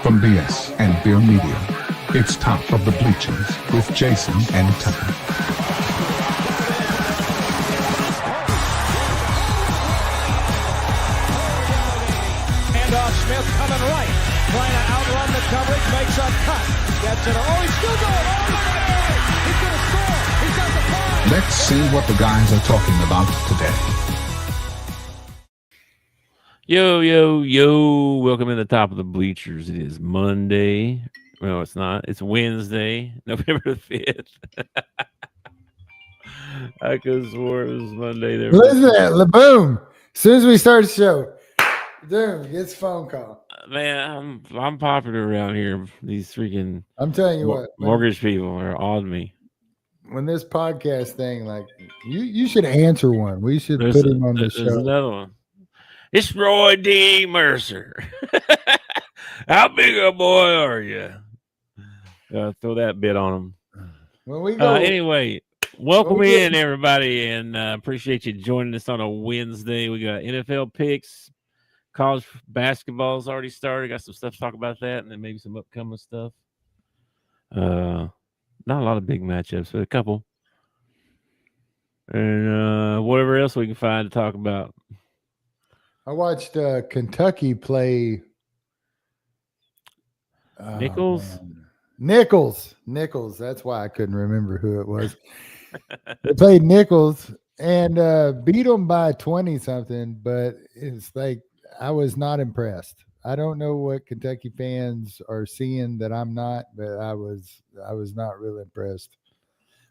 From BS and Beer Media, it's Top of the Bleachers with Jason and Tucker. Handoff, Smith coming right, trying to outrun the coverage, makes a cut, gets it. Oh, he's still going all the way. He's going to score. He's got the five. Let's see what the guys are talking about today. Yo, yo, yo. Welcome in the Top of the Bleachers. It is Monday. No, it's not. It's Wednesday, November the 5th. I could have swore it was Monday there. Listen to that. Boom. As soon as we start the show, boom, gets a phone call. Man, I'm popular around here. These freaking I'm telling you what. mortgage people are on me. When this podcast thing, like, you should answer one. We should put him on the There's show. another one. It's Roy D. Mercer. How big a boy are you? Throw that bit on him. When we go, Anyway, welcome in, everybody, and appreciate you joining us on a Wednesday. We got NFL picks. College basketball's already started. Got some stuff to talk about that, and then maybe some upcoming stuff. Not a lot of big matchups, but a couple. And whatever else we can find to talk about. I watched Kentucky play Nichols. Nichols. That's why I couldn't remember who it was. They played Nichols and beat them by 20 something, but it's like I was not impressed. I don't know what Kentucky fans are seeing that I'm not, but I was not really impressed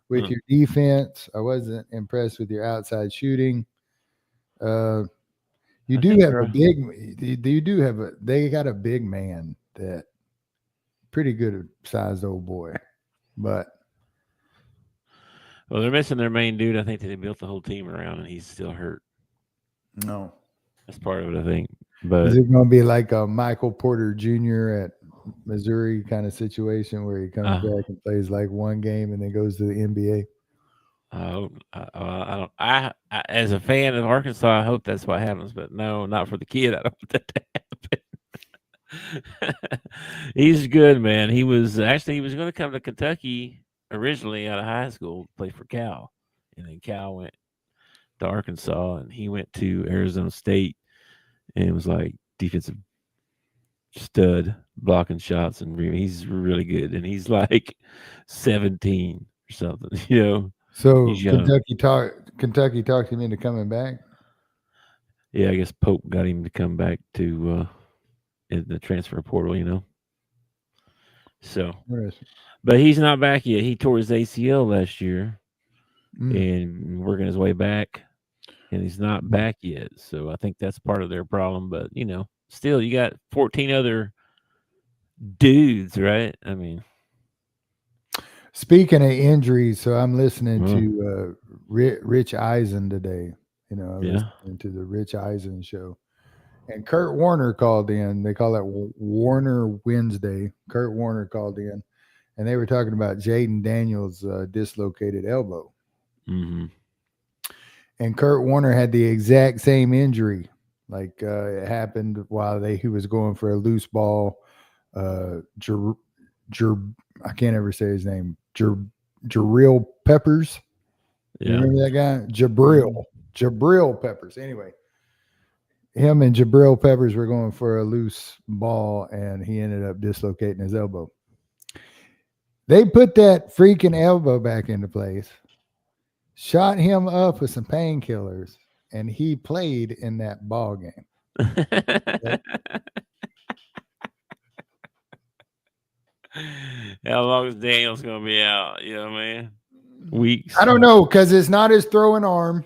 with your defense. I wasn't impressed with your outside shooting. They got a big man that pretty good sized old boy, but Well, they're missing their main dude. I think that they built the whole team around, and he's still hurt. no. That's part of it, I think. But Is it going to be like a Michael Porter Jr. at Missouri kind of situation where he comes back and plays like one game and then goes to the NBA? I don't. I as a fan of Arkansas, I hope that's what happens. But no, not for the kid. I don't want that to happen. He's good, man. He was going to come to Kentucky originally out of high school, play for Cal, and then Cal went to Arkansas, and he went to Arizona State, and it was like defensive stud, blocking shots, and he's really good. And he's like 17 or something, you know. So Kentucky talked him into coming back. Yeah, I guess Pope got him to come back to in the transfer portal, you know. So, but he's not back yet. He tore his ACL last year and working his way back, and he's not back yet. So I think that's part of their problem. But you know, still, you got 14 other dudes, right? I mean. Speaking of injuries, so I'm listening to Rich Eisen today. You know, listening to the Rich Eisen show. And Kurt Warner called in. They call that Warner Wednesday. Kurt Warner called in, and they were talking about Jaden Daniels' dislocated elbow. Mm-hmm. And Kurt Warner had the exact same injury. Like it happened while he was going for a loose ball. I can't ever say his name. Jabril Peppers. Yeah. You remember that guy? Jabril Peppers. Anyway, him and Jabril Peppers were going for a loose ball, and he ended up dislocating his elbow. They put that freaking elbow back into place, shot him up with some painkillers, and he played in that ball game. How long is Daniels going to be out? You know what I mean? Weeks. I don't know, because it's not his throwing arm,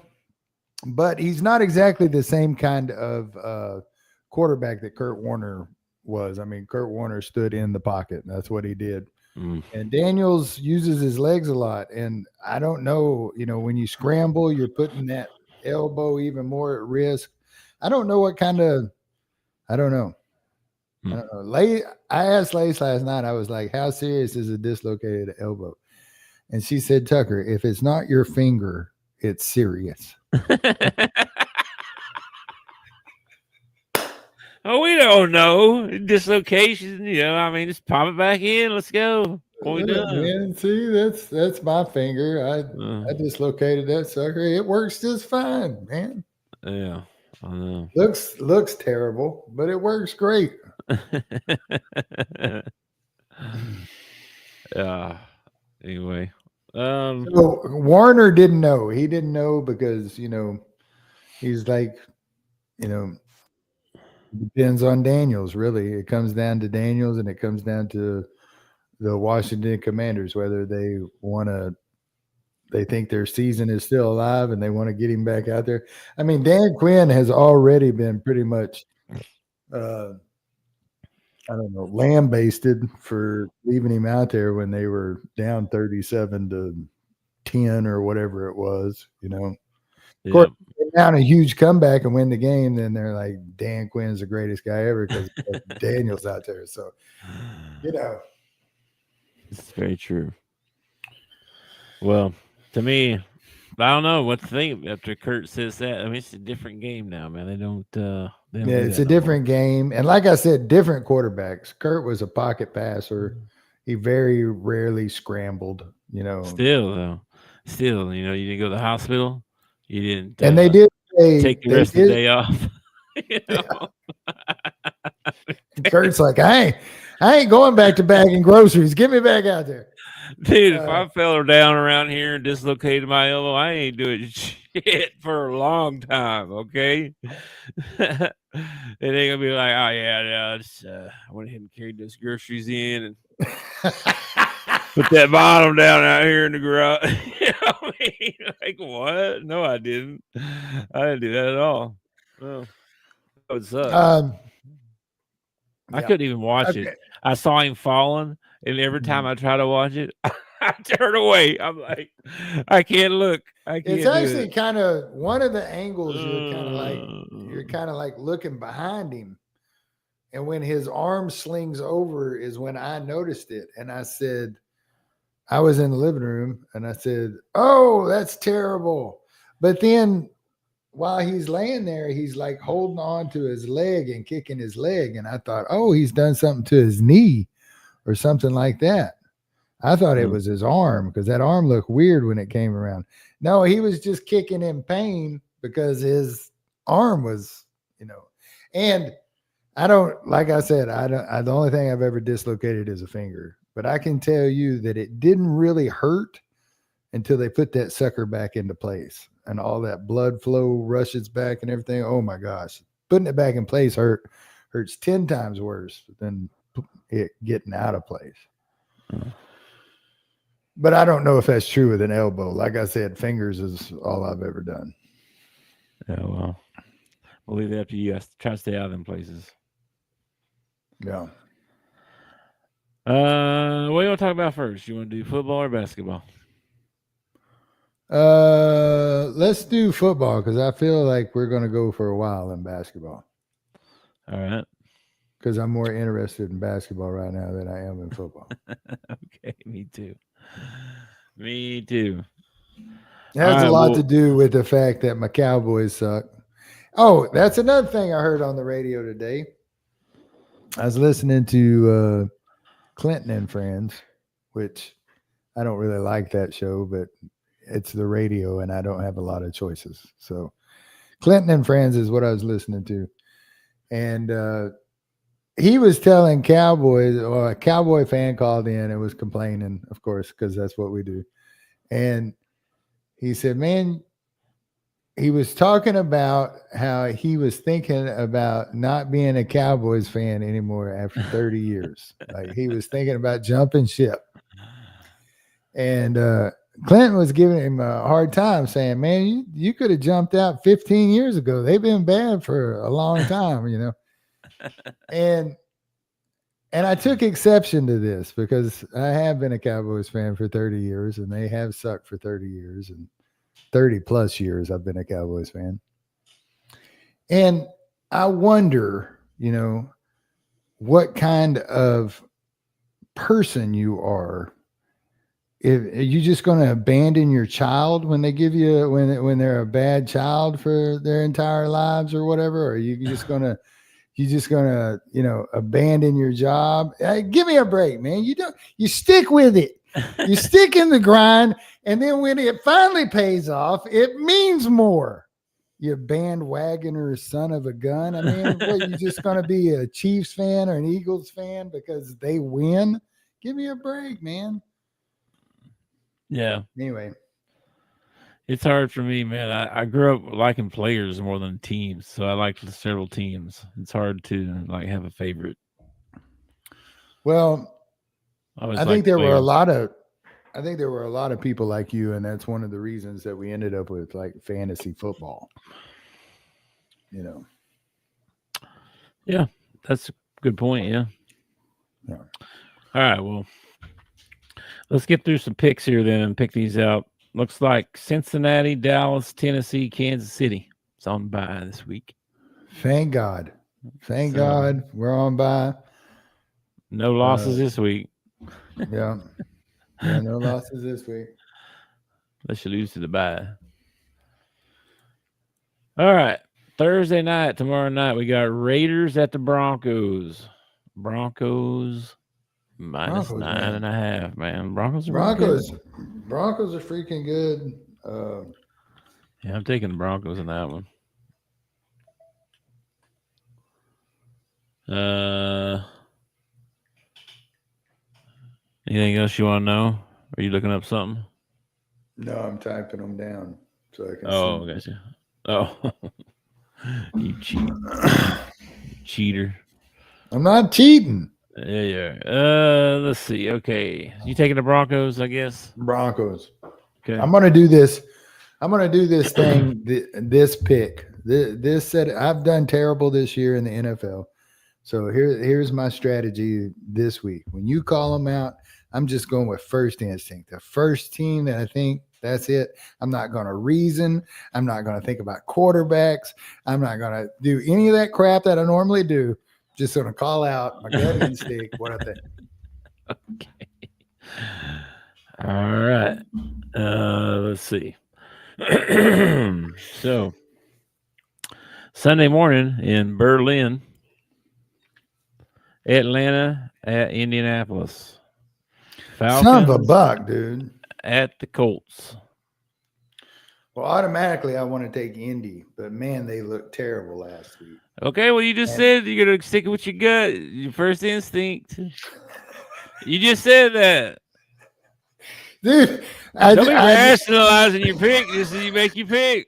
but he's not exactly the same kind of quarterback that Kurt Warner was. I mean, Kurt Warner stood in the pocket. That's what he did. And Daniels uses his legs a lot. And I don't know, you know, when you scramble, you're putting that elbow even more at risk. I don't know. I don't know. I asked Lace last night. I was like, how serious is a dislocated elbow? And she said, Tucker, if it's not your finger, it's serious. Oh, we don't know. Dislocation, I mean, just pop it back in. Let's go. What we done? Man, see, that's my finger. I dislocated that sucker. It works just fine, man. Yeah, I know. Looks terrible, but it works great. Anyway. So Warner didn't know. He didn't know because, he's like, depends on Daniels, really. It comes down to Daniels and it comes down to the Washington Commanders, whether they think their season is still alive and they want to get him back out there. I mean, Dan Quinn has already been pretty much, lambasted for leaving him out there when they were down 37-10 or whatever it was, Of course, they down a huge comeback and win the game, then they're like, Dan Quinn's the greatest guy ever because Daniel's out there. So, It's very true. Well, to me, I don't know what to think after Kurt says that. I mean, it's a different game now, man. They don't it's a different game. And like I said, different quarterbacks. Kurt was a pocket passer. He very rarely scrambled, Still, you didn't go to the hospital. You didn't. And they did take the rest of the day off. Kurt's like, I ain't going back to bagging groceries. Get me back out there. Dude, if I fell down around here and dislocated my elbow, I ain't doing shit for a long time, okay? It ain't gonna be like, oh yeah, I went ahead and carried those groceries in and put that bottom down out here in the garage. I mean, like what? No, I didn't. I didn't do that at all. Well, that would suck. I couldn't even watch it. I saw him falling, and every time I try to watch it, I turn away. I'm like, I can't look. It's actually kind of one of the angles you're kind of like looking behind him, and when his arm slings over is when I noticed it, and I said, I was in the living room, and I said, "Oh, that's terrible," but then. While he's laying there, he's like holding on to his leg and kicking his leg. And I thought, oh, he's done something to his knee or something like that. I thought it was his arm because that arm looked weird when it came around. No, he was just kicking in pain because his arm was, and I don't, like I said, the only thing I've ever dislocated is a finger, but I can tell you that it didn't really hurt until they put that sucker back into place. And all that blood flow rushes back and everything. Oh my gosh. Putting it back in place hurts 10 times worse than it getting out of place. But I don't know if that's true with an elbow. Like I said, fingers is all I've ever done. Yeah, well, we'll leave it up to you. I try to stay out of them places. Yeah. What do you want to talk about first? You want to do football or basketball? Let's do football because I feel like we're going to go for a while in basketball. All right. Because I'm more interested in basketball right now than I am in football. Okay, me too. Me too. It has a lot to do with the fact that my Cowboys suck. Oh, that's another thing I heard on the radio today. I was listening to Clinton and Friends, which I don't really like that show, but it's the radio and I don't have a lot of choices. So Clinton and Friends is what I was listening to. And he was telling Cowboys, or a Cowboy fan called in and was complaining, of course, because that's what we do. And he said, man, he was talking about how he was thinking about not being a Cowboys fan anymore after 30 years. Like he was thinking about jumping ship. And Clinton was giving him a hard time saying, man, you could have jumped out 15 years ago. They've been bad for a long time, And I took exception to this because I have been a Cowboys fan for 30 years and they have sucked for 30 years and 30 plus years I've been a Cowboys fan. And I wonder, what kind of person you are. If are you just going to abandon your child when they give you when they're a bad child for their entire lives or whatever? Or are you just going to you're just gonna, abandon your job. Give me a break, man. You stick with it. You stick in the grind, and then when it finally pays off, it means more. You bandwagoner son of a gun. I mean, what, you just gonna be a Chiefs fan or an Eagles fan because they win? Give me a break, man. Yeah. Anyway. It's hard for me, man. I grew up liking players more than teams, so I liked several teams. It's hard to have a favorite. Well, I think there were a lot of people like you, and that's one of the reasons that we ended up with fantasy football. Yeah, that's a good point. Yeah. All right. Well, let's get through some picks here then and pick these out. Looks like Cincinnati, Dallas, Tennessee, Kansas City. It's on bye this week. Thank God. Thank God we're on bye. No losses this week. Yeah. No losses this week. Unless you lose to the bye. All right. Thursday night, tomorrow night, we got Raiders at the Broncos. Broncos minus 9.5, man. Broncos are freaking good. Yeah, I'm taking the Broncos in that one. Anything else you want to know? Are you looking up something? No, I'm typing them down so I can see. Gotcha. Oh, you cheater. I'm not cheating. Yeah. Let's see. Okay. You taking the Broncos, I guess? Broncos. Okay. I'm going to do this. I'm going to do this thing, this pick. This said I've done terrible this year in the NFL. So here's my strategy this week. When you call them out, I'm just going with first instinct. The first team that I think, that's it. I'm not going to reason. I'm not going to think about quarterbacks. I'm not going to do any of that crap that I normally do. Just going to call out my gut instinct, what I think. Okay. All right. Let's see. So, Sunday morning in Berlin, Atlanta at Indianapolis. Falcons son of a buck, dude. At the Colts. Well, automatically I want to take Indy, but man, they looked terrible last week. Okay, well, you just said you're going to stick with your gut, your first instinct. You just said that. Dude, don't be rationalizing your pick just as you make your pick.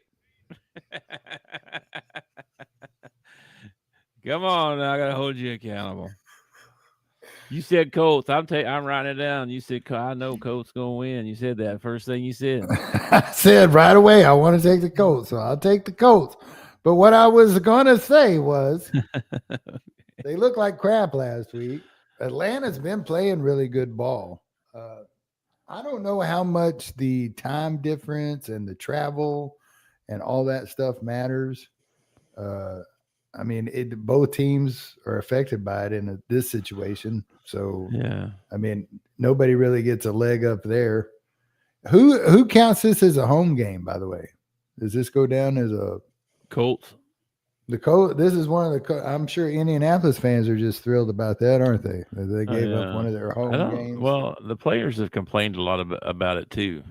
Come on, now, I got to hold you accountable. You said Colts. I'm writing it down. You said, I know Colts going to win. You said that first thing you said. I said right away, I want to take the Colts, so I'll take the Colts. But what I was going to say was they looked like crap last week. Atlanta's been playing really good ball. I don't know how much the time difference and the travel and all that stuff matters. I mean, both teams are affected by it in this situation. So, yeah. I mean, nobody really gets a leg up there. Who counts this as a home game, by the way? Does this go down as a Colts? The Colts. This is one of the. I'm sure Indianapolis fans are just thrilled about that, aren't they? They gave up one of their home games. Well, the players have complained a lot about it too,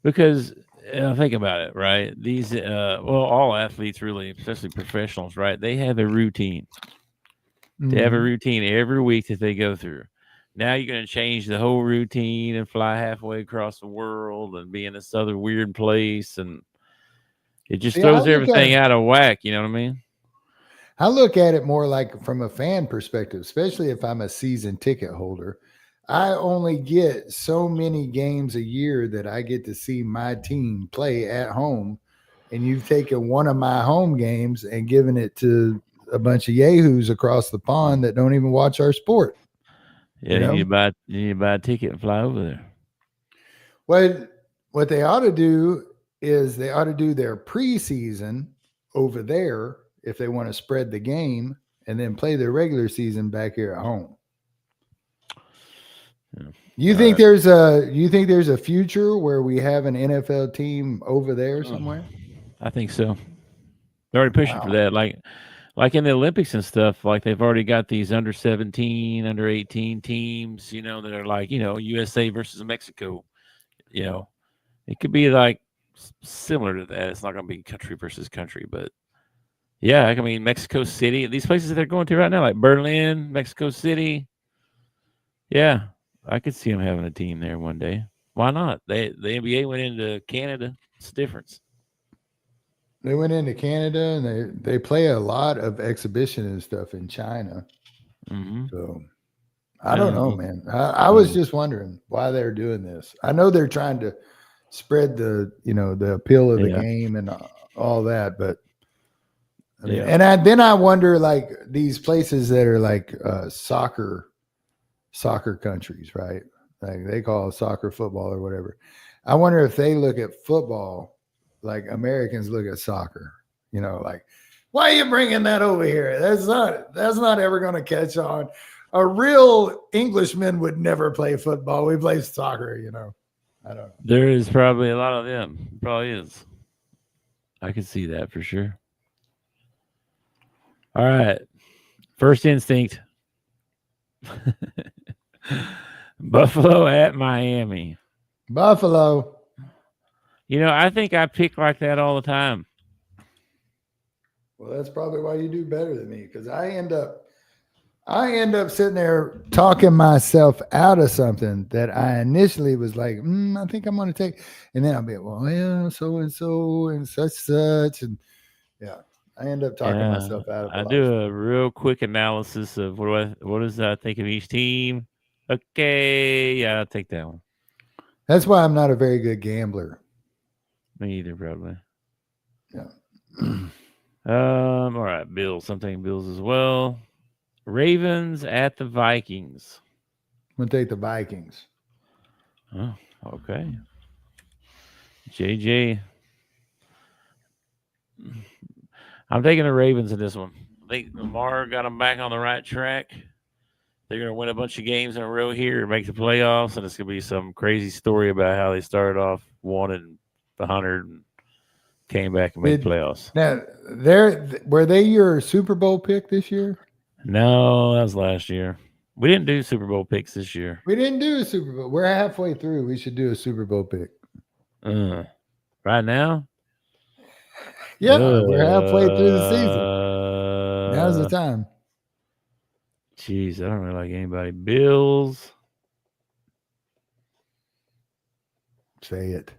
because. Think about it, right? These, all athletes really, especially professionals, right? They have a routine. Mm-hmm. They have a routine every week that they go through. Now you're going to change the whole routine and fly halfway across the world and be in this other weird place. And it just throws everything out of whack. You know what I mean? I look at it more like from a fan perspective, especially if I'm a season ticket holder. I only get so many games a year that I get to see my team play at home. And you've taken one of my home games and given it to a bunch of yahoos across the pond that don't even watch our sport. Yeah, you need to buy a ticket and fly over there. What they ought to do is they ought to do their preseason over there if they want to spread the game and then play their regular season back here at home. Yeah. You think there's a future where we have an NFL team over there somewhere? I think so. They're already pushing for that. Like like in the Olympics and stuff, like they've already got these under 17, under 18 teams, that are like, USA versus Mexico. It could be like similar to that. It's not going to be country versus country, but yeah, I mean, Mexico City, these places that they're going to right now, like Berlin, Mexico City. Yeah, I could see them having a team there one day. Why not? The NBA went into Canada. It's a difference. They went into Canada and they play a lot of exhibition and stuff in China. Mm-hmm. So I don't know, man. I was just wondering why they're doing this. I know they're trying to spread the appeal of the game and all that, but I mean, then I wonder, like, these places that are like soccer countries, right? Like they call it soccer football or whatever. I wonder if they look at football like Americans look at soccer. Like, why are you bringing that over here? That's not ever going to catch on. A real Englishman would never play football. We play soccer, I don't know. There is probably a lot of them. Probably is. I can see that for sure. All right. First instinct. Buffalo at Miami. Buffalo. I think I pick like that all the time. Well, that's probably why you do better than me, because I end up sitting there talking myself out of something that I initially was like, I think I'm going to take, and then I'll be, well, yeah, so and so and such, and yeah, I end up talking myself out of it. I do a real quick analysis of what does I think of each team. Okay, yeah, I'll take that one. That's why I'm not a very good gambler. Me either, probably. Yeah. All right, Bills. I'm taking Bills as well. Ravens at the Vikings. I'm going to take the Vikings. Oh, okay. JJ. I'm taking the Ravens in this one. I think Lamar got them back on the right track. They're going to win a bunch of games in a row here and make the playoffs, and it's going to be some crazy story about how they started off 100 and came back and made playoffs. Now, were they your Super Bowl pick this year? No, that was last year. We didn't do Super Bowl picks this year. We didn't do a Super Bowl. We're halfway through. We should do a Super Bowl pick. Right now? Yeah, we're halfway through the season. Now's the time. Jeez, I don't really like anybody. Bills. Say it.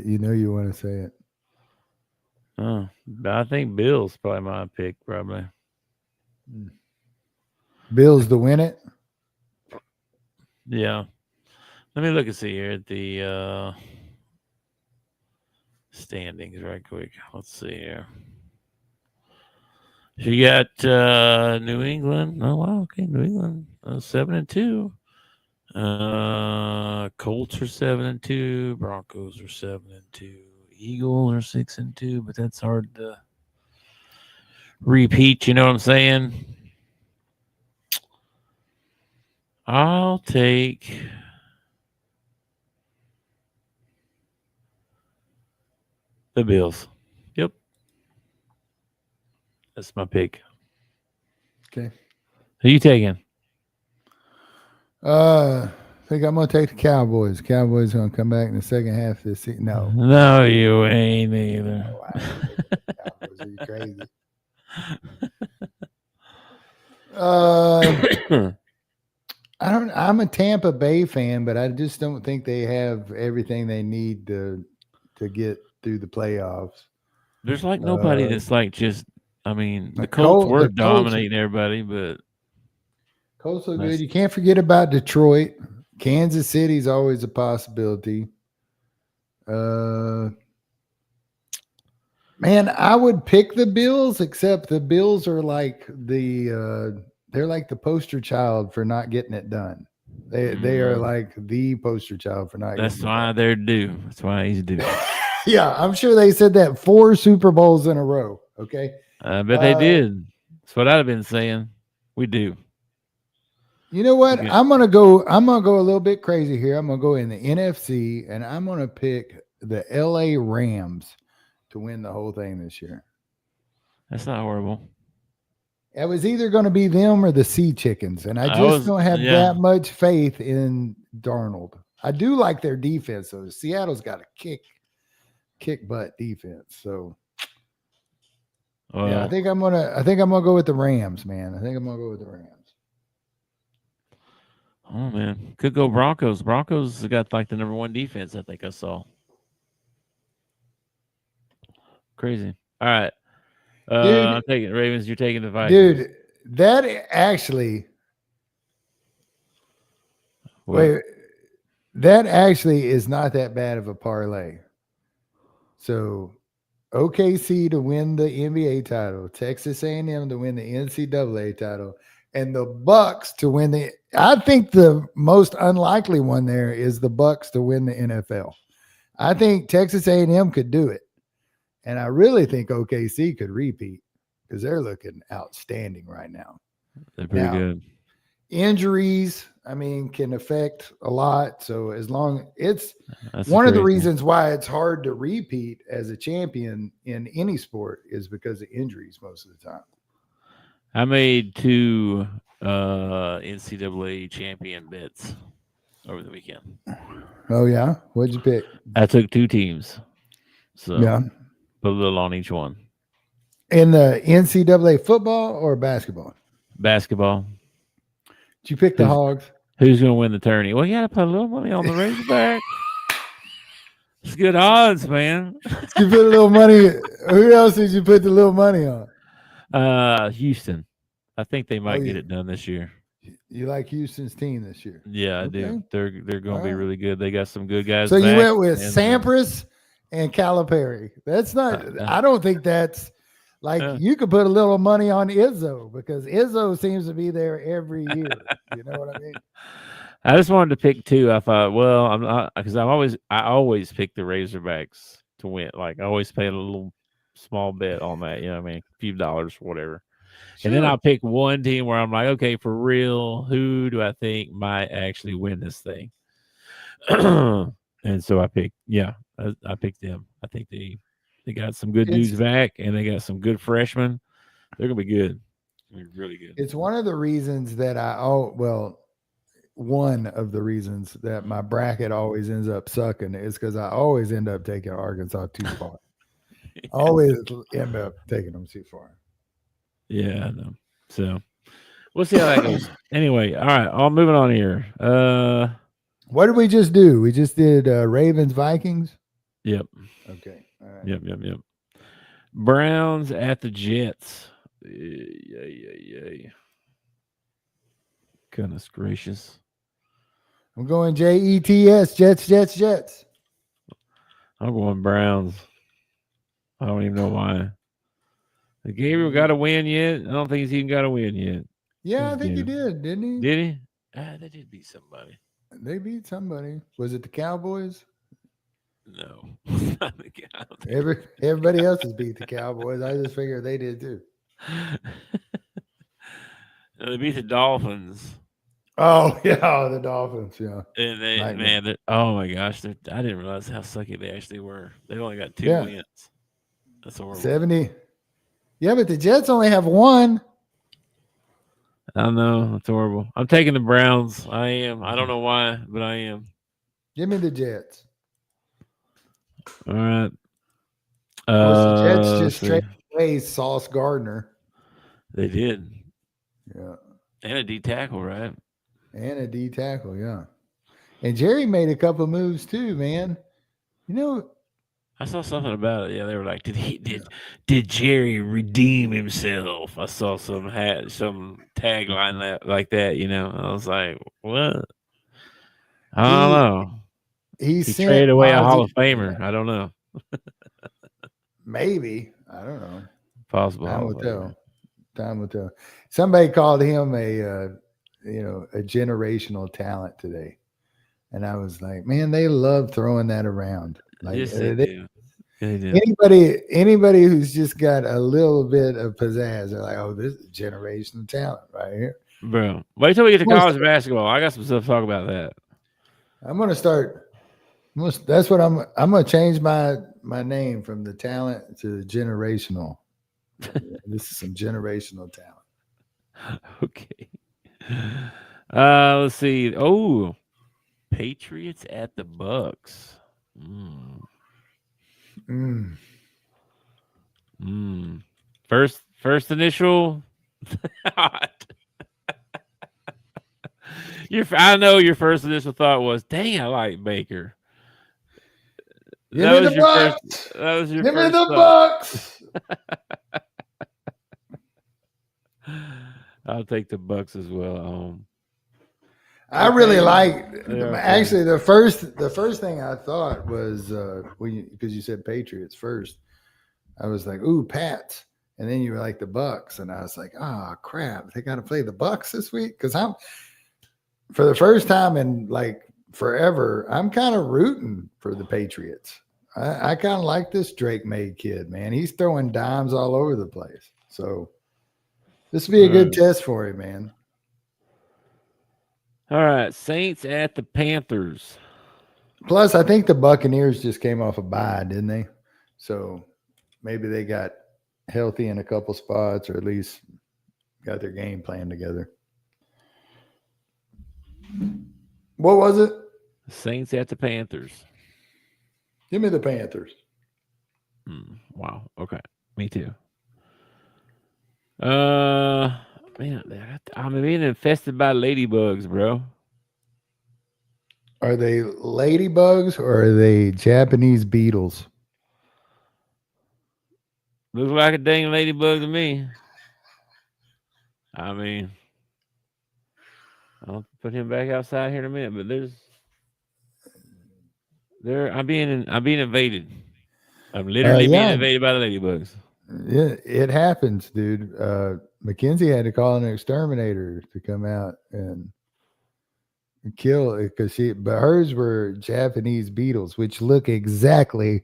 You know you want to say it. I think Bills probably my pick, probably. Bills to win it? Yeah. Let me look and see here at the standings right quick. Let's see here. So you got New England. Oh, wow. Okay, New England 7-2. Colts are 7-2. Broncos are 7-2. Eagles are 6-2, but that's hard to repeat. You know what I'm saying? I'll take the Bills. Yep. That's my pick. Okay. Who you taking? I think I'm going to take the Cowboys. Cowboys going to come back in the second half of the season. No, you ain't either. No, Cowboys, are you crazy? I'm a Tampa Bay fan, but I just don't think they have everything they need to get through the playoffs. There's like nobody that's like just. I mean, the Colts were dominating everybody, but Colts are good. You can't forget about Detroit. Kansas City's always a possibility. Man, I would pick the Bills, except the Bills are like they're like the poster child for not getting it done. They are like the poster child for not getting it done. That's why they're due. That's why he's due. Yeah, I'm sure they said that 4 Super Bowls in a row. Okay. I bet they did. That's what I'd have been saying. We do. You know what? I'm gonna go a little bit crazy here. I'm gonna go in the NFC, and I'm gonna pick the LA Rams to win the whole thing this year. That's not horrible. It was either going to be them or the Sea Chickens, and I just don't have that much faith in Darnold. I do like their defense, though. Seattle's got a kick butt defense. So yeah, I think I'm gonna go with the Rams, man. I think I'm gonna go with the Rams. Oh man, could go Broncos. Broncos got like the number 1 defense. I think I saw. Crazy. All right. Dude, I'm taking Ravens. You're taking the Vikings. Dude, that actually. Wait, that actually is not that bad of a parlay. So, OKC to win the NBA title, Texas A&M to win the NCAA title, and the Bucks to win the. I think the most unlikely one there is the Bucks to win the NFL. I think Texas A&M could do it, and I really think OKC could repeat because they're looking outstanding right now. They're pretty good. Injuries, I mean, can affect a lot. So as long it's one of the reasons why it's hard to repeat as a champion in any sport is because of injuries most of the time. I made 2 NCAA champion bets over the weekend. Oh yeah, what'd you pick? I took 2 teams, so yeah, put a little on each one. In the NCAA football or basketball? Basketball. Did you pick the Hogs? Who's going to win the tourney? Well, you got to put a little money on the Razorback. It's good odds, man. You put a little money. Who else did you put the little money on? Houston. I think they might get it done this year. You like Houston's team this year? Yeah, I do. They're going to be really good. They got some good guys. So you went with Sampras and Calipari. That's not. I don't think that's. You could put a little money on Izzo because Izzo seems to be there every year. You know what I mean? I just wanted to pick 2. I thought, well, I'm not because I always pick the Razorbacks to win. Like I always pay a little small bet on that. You know what I mean? A few dollars, whatever. Sure. And then I'll pick one team where I'm like, okay, for real, who do I think might actually win this thing? And so I picked, I picked them. I think they got some good dudes back, and they got some good freshmen. They're gonna be good. They're really good. It's one of the reasons that one of the reasons that my bracket always ends up sucking is because I always end up taking Arkansas too far. Always end up taking them too far. Yeah, I know. So we'll see how that goes. Anyway, all right. I'm moving on here. What did we just do? We just did Ravens Vikings. Yep. Okay. All right. Yep. Browns at the Jets. Yay. Goodness gracious. I'm going Jets, Jets. I'm going Browns. I don't even know why. Gabriel got a win yet? I don't think he's even got a win yet. Yeah, I think he did, didn't he? Did he? They did beat somebody. They beat somebody. Was it the Cowboys? No. Not the Cowboys. Everybody else has beat the Cowboys. I just figured they did too. They beat the Dolphins. Oh, yeah, the Dolphins, yeah. And oh my gosh, I didn't realize how sucky they actually were. They only got 2 wins. That's horrible. 70. Yeah, but the Jets only have 1. I know. It's horrible. I'm taking the Browns. I am. I don't know why, but I am. Give me the Jets. All right. The Jets just traded away Sauce Gardner. They did. Yeah. And a D tackle, right? And a D tackle, yeah. And Jerry made a couple moves too, man. You know, I saw something about it. Yeah, they were like, did Jerry redeem himself? I saw some tagline like that. You know, I was like, what? I don't know. He traded away a Hall of Famer. I don't know. Maybe. I don't know. Possible. Time will tell. Somebody called him a generational talent today. And I was like, man, they love throwing that around. Like, yes, they do. Anybody who's just got a little bit of pizzazz, they're like, oh, this is generational talent right here. Bro, wait till we get to college basketball. I got some stuff to talk about that. I'm going to start. That's what I'm going to change my name from the talent to the generational. This is some generational talent. Okay. Let's see. Oh, Patriots at the Bucks. First initial. I know your first initial thought was, "Dang, I like Baker." Give me the Bucks. That was your Give me first the thought. Bucks. I'll take the Bucks as well. I really like. Actually, the first thing I thought was because you said Patriots first. I was like, "Ooh, Pats," and then you were like the Bucks, and I was like, "Oh crap, they got to play the Bucks this week." Because I'm for the first time in like forever, I'm kind of rooting for the Patriots. I kind of like this Drake May kid, man. He's throwing dimes all over the place. So this will be a good test for him, man. All right, Saints at the Panthers. Plus, I think the Buccaneers just came off a bye, didn't they? So maybe they got healthy in a couple spots, or at least got their game plan together. What was it? Saints at the Panthers. Give me the Panthers. Wow. Okay. Me too. Man, I'm being infested by ladybugs, bro. Are they ladybugs or are they Japanese beetles? Looks like a dang ladybug to me. I mean, I'll put him back outside here in a minute, but I'm being invaded. I'm literally being invaded by the ladybugs. Yeah, it happens, dude. Mackenzie had to call an exterminator to come out and kill it but hers were Japanese beetles, which look exactly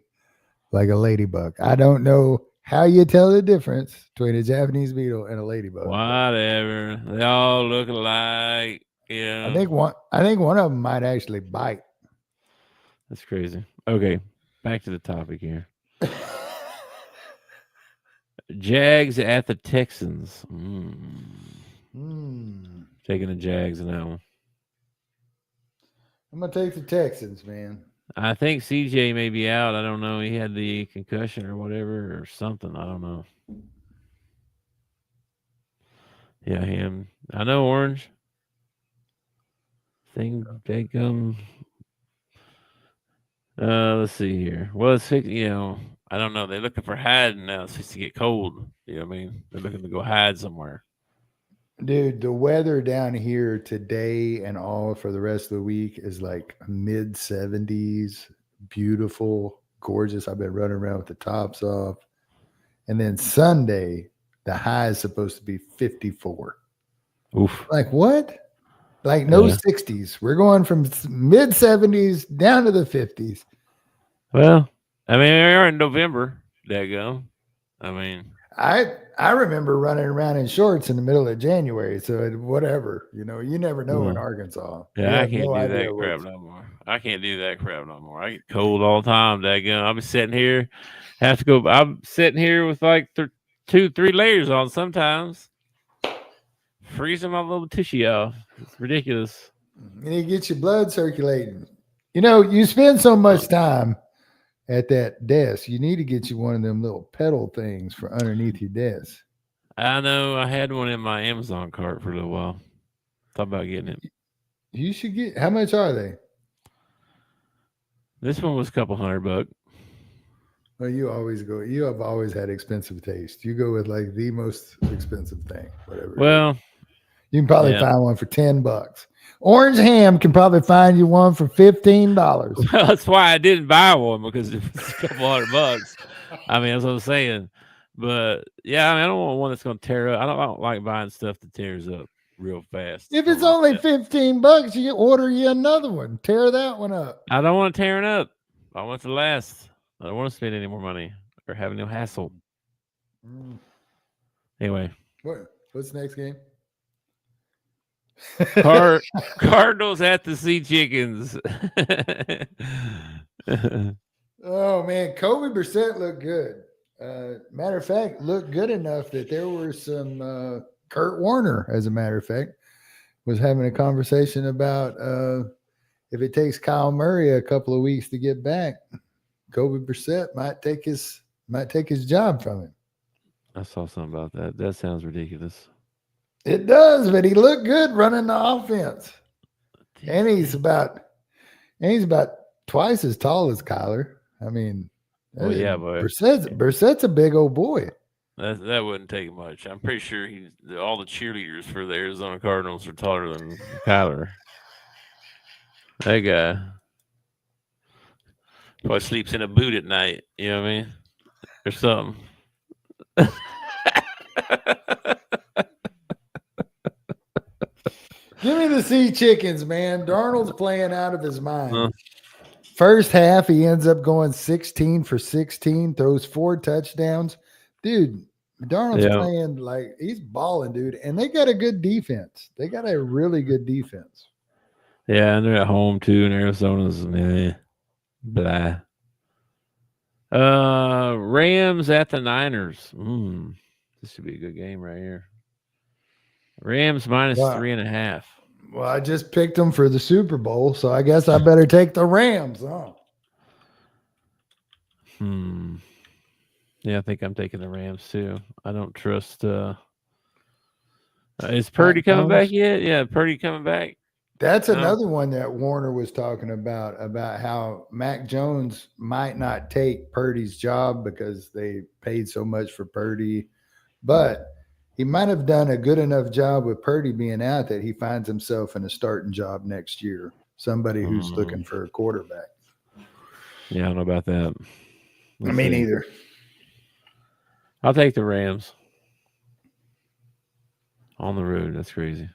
like a ladybug. I don't know how you tell the difference between a Japanese beetle and a ladybug. Whatever. They all look alike. Yeah. I think one of them might actually bite. That's crazy. Okay, back to the topic here. Jags at the Texans. Taking the Jags in that one. I'm going to take the Texans, man. I think CJ may be out. I don't know. He had the concussion or whatever or something. I don't know. Yeah, him. I know Orange. Let's see here. Well, it's, I don't know. They're looking for hiding now. It's supposed to get cold. You know what I mean? They're looking to go hide somewhere. Dude, the weather down here today and all for the rest of the week is like mid 70s, beautiful, gorgeous. I've been running around with the tops off. And then Sunday, the high is supposed to be 54. Oof. Like what? Like no 60s. We're going from mid 70s down to the 50s. Well, I mean, we're in November. There you go. I mean, I remember running around in shorts in the middle of January. So whatever, you never know in Arkansas. Yeah, I can't do that crap no more. I can't do that crap no more. I get cold all the time. Daggone. I'll be sitting here, I'm sitting here with like 2-3 layers on sometimes. Freezing my little tushy off. It's ridiculous. And it gets your blood circulating. You spend so much time at that desk. You need to get you one of them little pedal things for underneath your desk. I know. I had one in my Amazon cart for a little while. Thought about getting it. You should get. How much are they? This one was a couple $100. Well, you have always had expensive taste. You go with like the most expensive thing, whatever. Well, you can probably find one for $10. Orange Ham can probably find you one for $15. Well, that's why I didn't buy one, because it was a couple $100. I mean, that's what I'm saying. But yeah, I mean, I don't want one that's going to tear up. I don't like buying stuff that tears up real fast. If it's only $15, you order you another one. Tear that one up. I don't want to tear it up. I want it to last. I don't want to spend any more money or have no hassle. Anyway. What's the next game? Cardinals at the Sea Chickens. Oh man, Kobe Brissett looked good. Matter of fact, looked good enough that there were some Kurt Warner, as a matter of fact, was having a conversation about if it takes Kyle Murray a couple of weeks to get back, Kobe Brissett might take his job from him. I saw something about that. That sounds ridiculous. It does, but he looked good running the offense. And he's about twice as tall as Kyler. I mean, well, yeah, but Brissett's a big old boy. That wouldn't take much. I'm pretty sure all the cheerleaders for the Arizona Cardinals are taller than Kyler. That guy probably sleeps in a boot at night. You know what I mean? Or something. Give me the Sea Chickens, man. Darnold's playing out of his mind. First half, he ends up going 16 for 16, throws 4 touchdowns. Dude, Darnold's playing like he's balling, dude. And they got a good defense. They got a really good defense. Yeah, and they're at home too, and Arizona's blah. Rams at the Niners. This should be a good game right here. Rams minus 3.5. Well, I just picked them for the Super Bowl, so I guess I better take the Rams, huh? Yeah, I think I'm taking the Rams too. I don't trust. Is Purdy coming back yet? Yeah, Purdy coming back. That's another one that Warner was talking about how Mac Jones might not take Purdy's job because they paid so much for Purdy, but he might have done a good enough job with Purdy being out that he finds himself in a starting job next year. Somebody who's looking for a quarterback. Yeah, I don't know about that. I mean, neither. I'll take the Rams. On the road. That's crazy.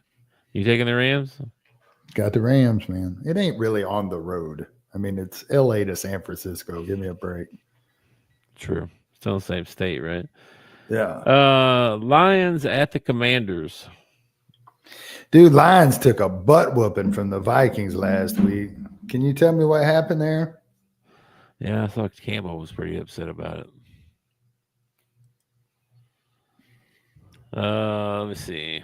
You taking the Rams? Got the Rams, man. It ain't really on the road. I mean, it's L.A. to San Francisco. Give me a break. True. Still the same state, right? Yeah. Lions at the Commanders. Dude, Lions took a butt whooping from the Vikings last week. Can you tell me what happened there? Yeah, I thought Campbell was pretty upset about it. Let me see.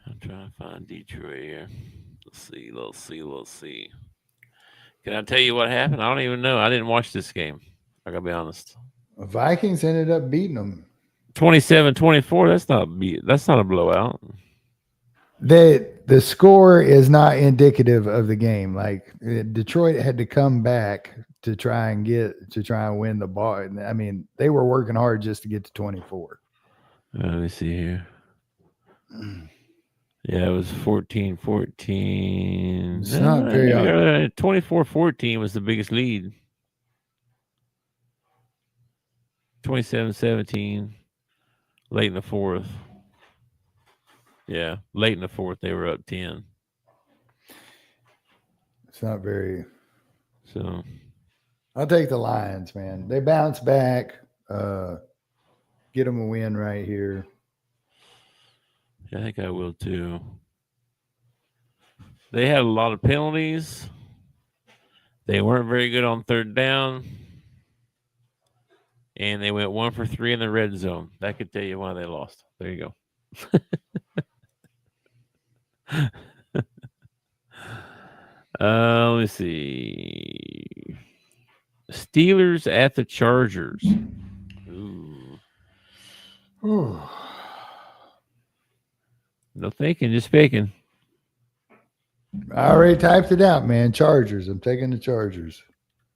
I'm trying to find Detroit here. Let's see. Can I tell you what happened? I don't even know. I didn't watch this game. I gotta be honest. The Vikings ended up beating them 27-24. That's not a blowout. The score is not indicative of the game. Like Detroit had to come back to try and win the ball. I mean, they were working hard just to get to 24. Let me see here. Yeah, it was 14-14. It's not very 24-14 was the biggest lead. 27-17 late in the fourth. Yeah, late in the fourth they were up 10. It's not very. So I'll take the Lions, man. They bounce back. Get them a win right here. Yeah, I think I will too. They had a lot of penalties. They weren't very good on third down. And they went 1 for 3 in the red zone. That could tell you why they lost. There you go. Let me see. Steelers at the Chargers. Ooh. No thinking, just picking. I already typed it out, man. Chargers. I'm taking the Chargers.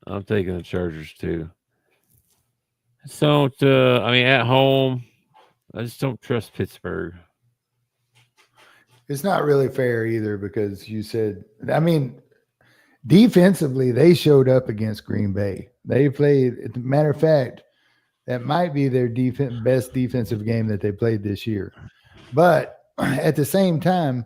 I'm taking the Chargers too. So, at home, I just don't trust Pittsburgh. It's not really fair either because you said, defensively, they showed up against Green Bay. They played, as a matter of fact, that might be their best defensive game that they played this year. But at the same time,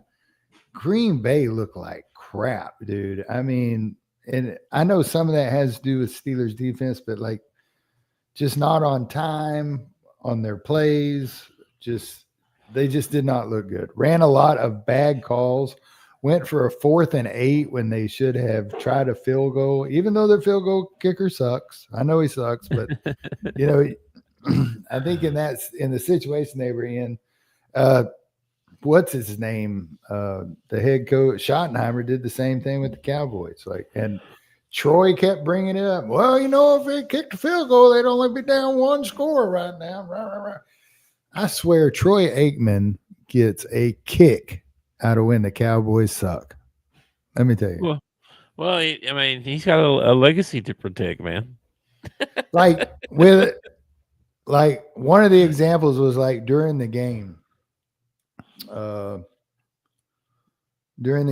Green Bay looked like crap, dude. I mean, and I know some of that has to do with Steelers defense, but just not on time on their plays. They just did not look good. Ran a lot of bad calls. Went for a 4th and 8 when they should have tried a field goal, even though their field goal kicker sucks. I know he sucks, but I think in the situation they were in, what's his name? The head coach Schottenheimer did the same thing with the Cowboys. And Troy kept bringing it up. Well, if they kicked the field goal, they'd only be down one score right now. I swear, Troy Aikman gets a kick out of when the Cowboys suck. Let me tell you. Well, he's got a legacy to protect, man. One of the examples was during the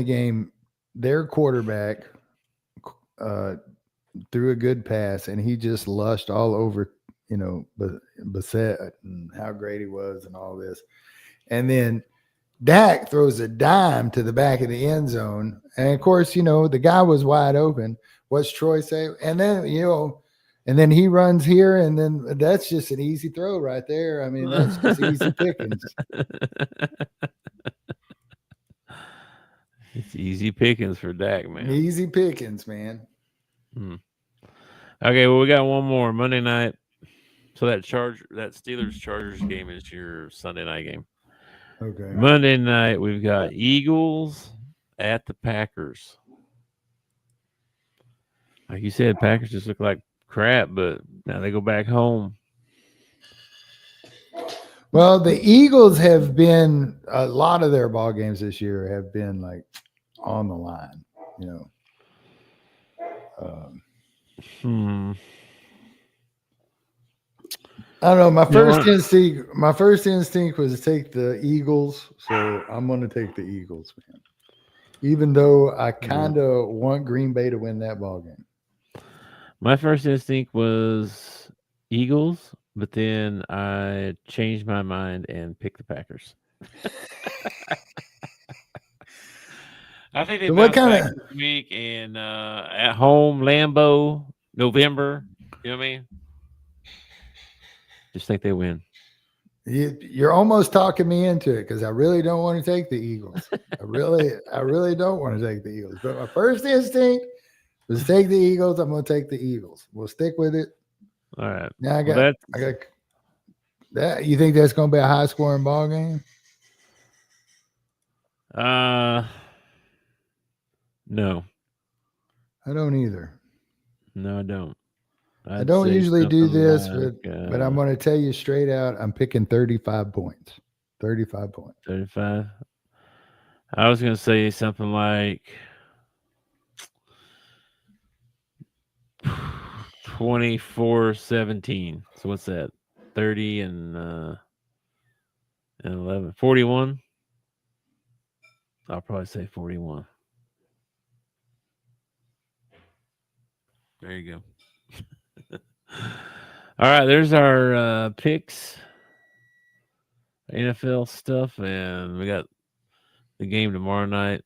game. Their quarterback threw a good pass, and he just lushed all over, Bassett and how great he was and all this. And then Dak throws a dime to the back of the end zone. And of course, the guy was wide open. What's Troy say? And then, and then he runs here, and then that's just an easy throw right there. I mean, that's just easy pickings. It's easy pickings for Dak, man. Easy pickings, man. Okay, well, we got one more Monday night. So that Steelers-Chargers game is your Sunday night game. Okay. Monday night, we've got Eagles at the Packers. Like you said, Packers just look like crap, but now they go back home. Well, the Eagles have been, a lot of their ball games this year have been on the line, I don't know. My first instinct was to take the Eagles, so I'm going to take the Eagles, man. Even though I kind of want Green Bay to win that ball game. My first instinct was Eagles, but then I changed my mind and picked the Packers. I think they bounced back this week and at home, Lambeau, November. You know what I mean? Just think they win. You're almost talking me into it because I really don't want to take the Eagles. I really don't want to take the Eagles. But my first instinct was to take the Eagles. I'm going to take the Eagles. We'll stick with it. All right. Now I got that. You think that's going to be a high scoring ball game? No. I don't either. No, I don't. I don't usually do this, but I'm going to tell you straight out, I'm picking 35 points. 35 points. 35. I was going to say something like 24-17. So what's that? 30 and 11. 41? I'll probably say 41. There you go. All right, there's our picks, NFL stuff, and we got the game tomorrow night,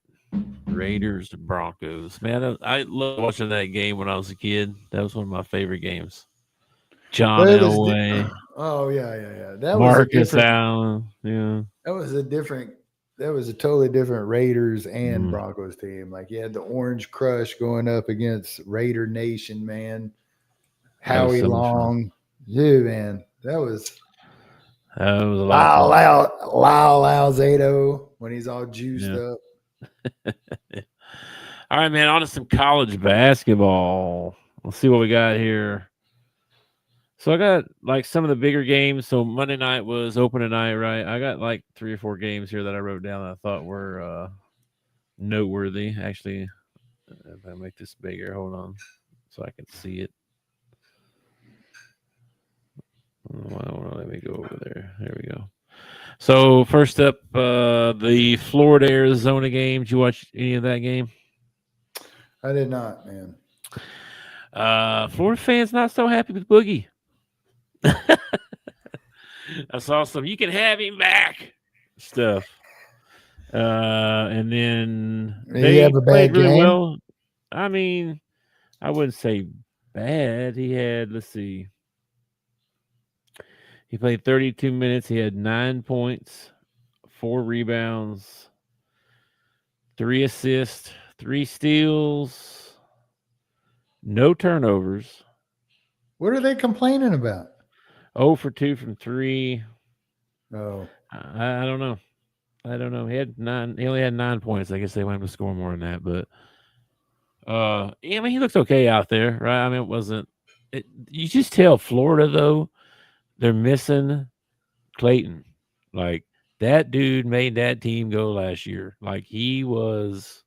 Raiders to Broncos. Man, I loved watching that game when I was a kid. That was one of my favorite games. John Elway. Oh, yeah. That Marcus Allen. Yeah. That was a totally different Raiders and Broncos team. You had the Orange Crush going up against Raider Nation, man. Howie Long. Dude, man. That was a lot. Lyle Alzado when he's all juiced up. All right, man. On to some college basketball. Let's see what we got here. So I got some of the bigger games. So Monday night was opening night, right? I got 3 or 4 games here that I wrote down that I thought were noteworthy. Actually, if I make this bigger, hold on, so I can see it. Let me go over there. There we go. So first up, the Florida-Arizona game. Did you watch any of that game? I did not, man. Florida fans not so happy with Boogie. I saw some "you can have him back" stuff. And then they have a bad played really game? well. I mean, I wouldn't say bad. He had, let's see. He played 32 minutes. He had 9 points, 4 rebounds, 3 assists, 3 steals, no turnovers. What are they complaining about? 0 for 2 from 3. Oh, I don't know. I don't know. He had 9. He only had 9 points. I guess they wanted to score more than that, but yeah, I mean, he looks okay out there, right? I mean, it wasn't. You just tell Florida though, they're missing Clayton. Like that dude made that team go last year. Like he was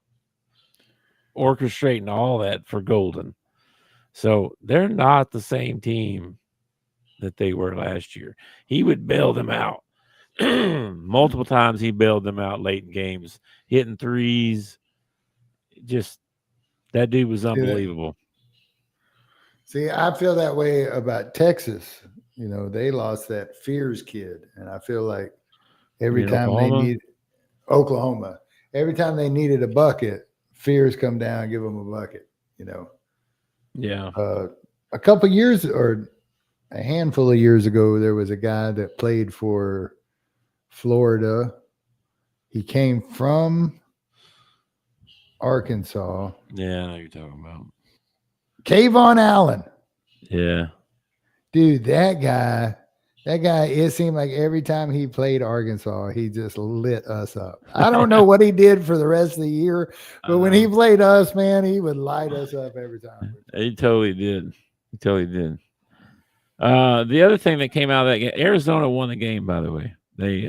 orchestrating all that for Golden. So they're not the same team that they were last year. He would bail them out. Multiple times he bailed them out late in games, hitting threes. Just that dude was unbelievable. See, I feel that way about Texas. You know, they lost that Fears kid, and I feel like every time they need Oklahoma, every time they needed a bucket, Fears come down and give them a bucket. You know, yeah. A couple years or a handful of years ago, there was a guy that played for Florida. He came from Arkansas. Yeah, I know you're talking about. Kayvon Allen. Yeah. Dude, that guy, it seemed like every time he played Arkansas, he just lit us up. I don't know what he did for the rest of the year, but when he played us, man, he would light us up every time. He totally did. The other thing that came out of that game, Arizona won the game, by the way. They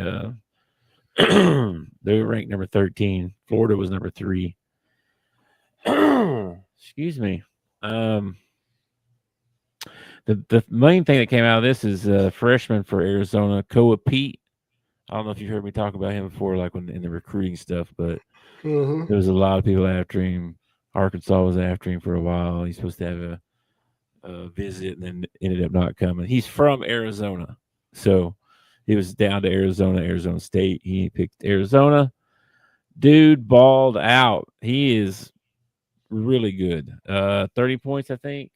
they were ranked number 13. Florida was number 3. Excuse me. The main thing that came out of this is a freshman for Arizona, Koa Pete. I don't know if you heard me talk about him before, like in the recruiting stuff, but there was a lot of people after him. Arkansas was after him for a while. He's supposed to have a visit and then ended up not coming. He's from Arizona, so he was down to Arizona State. He picked Arizona. Dude balled out. He is really good. 30 points, I think.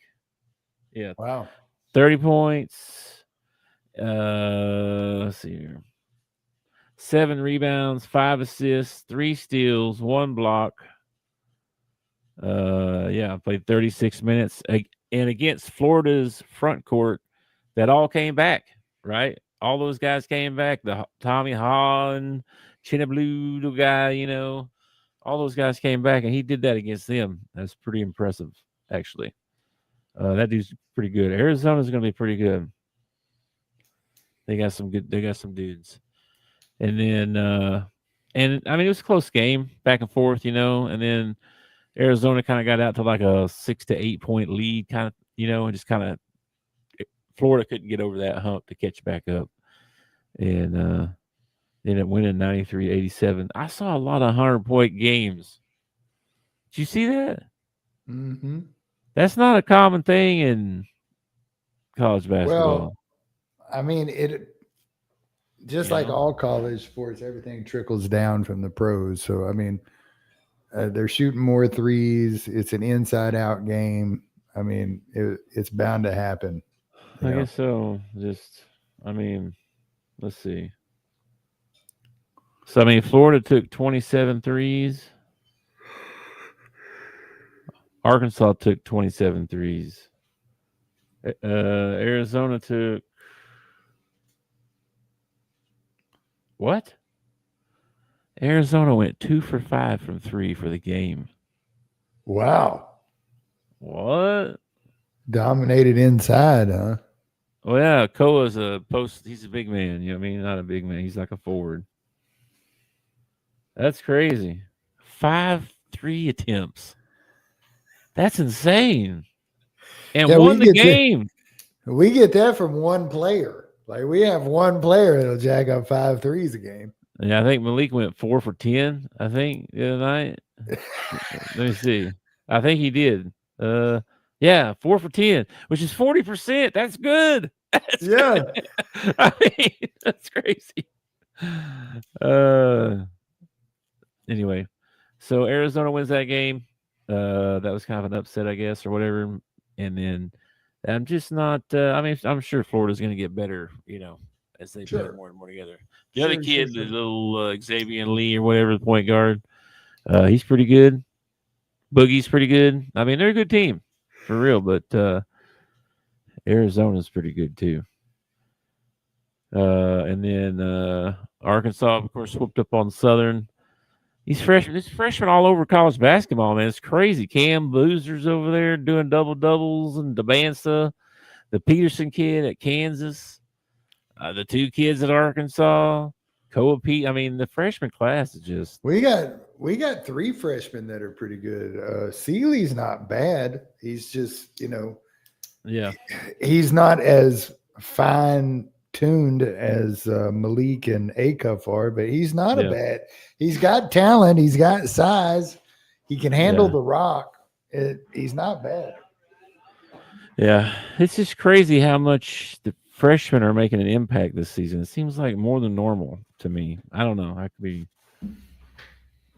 Yeah. Wow. 30 points. Let's see here. 7 rebounds, 5 assists, 3 steals, 1 block. Yeah, played 36 minutes. And against Florida's front court, that all came back, right? All those guys came back. The Tommy Holland, Chinablu guy, you know, all those guys came back, and he did that against them. That's pretty impressive, actually. That dude's pretty good. Arizona's going to be pretty good. They got some dudes. And then, and I mean, it was a close game, back and forth, you know, and then Arizona kind of got out to like a 6 to 8 point lead, kind of, you know, and just kind of Florida couldn't get over that hump to catch back up. And ended up winning 93-87. I saw a lot of 100-point games. Did you see that? Mm-hmm. That's not a common thing in college basketball. Well, I mean, it just like all college sports, everything trickles down from the pros. So, I mean, they're shooting more threes. It's an inside-out game. I mean, it's bound to happen. I guess so. I mean, let's see. So, I mean, Florida took 27 threes. Arkansas took 27 threes. Arizona took what? Arizona went 2 for 5 from 3 for the game. Wow. What? Dominated inside, huh? Well, yeah, Koa's he's a big man. You know what I mean? Not a big man. He's like a forward. That's crazy. 5 3 attempts. That's insane. And won the game. We get that from one player. Like, we have one player that'll jack up 5 threes a game. Yeah, I think Malik went 4 for 10, I think, the other night. Let me see. I think he did. Yeah, 4 for 10, which is 40%. That's good. That's good. I mean, that's crazy. Anyway, so Arizona wins that game. That was kind of an upset, I guess, or whatever. And then I'm just not. I mean, I'm sure Florida's going to get better, you know, as they play more and more together. The other kid, the little Xavier Lee or whatever, the point guard, he's pretty good. Boogie's pretty good. I mean, they're a good team for real, but Arizona's pretty good too. And then Arkansas, of course, swooped up on Southern. These freshmen all over college basketball, man. It's crazy. Cam Boozer's over there doing double-doubles, and DeBansa, the Peterson kid at Kansas, the two kids at Arkansas, Koa Pete. I mean, the freshman class is just. We got 3 freshmen that are pretty good. Seeley's not bad. He's just, Yeah. He's not as fine-tuned as Malik and Acuff are, but he's not a bad. He's got talent. He's got size. He can handle the rock. He's not bad. Yeah. It's just crazy how much the freshmen are making an impact this season. It seems like more than normal to me. I don't know. I could be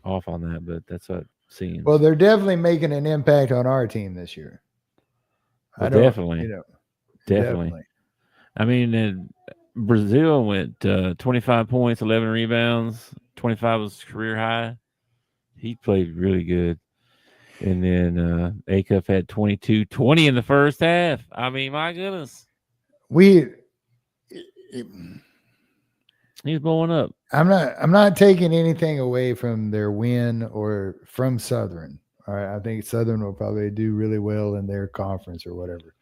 off on that, but that's what it seems. Well, they're definitely making an impact on our team this year. Definitely. I mean, Brazil went 25 points, 11 rebounds, 25 was career high. He played really good. And then Acuff had 22, 20 in the first half. I mean, my goodness. He's blowing up. I'm not taking anything away from their win or from Southern. All right. I think Southern will probably do really well in their conference or whatever.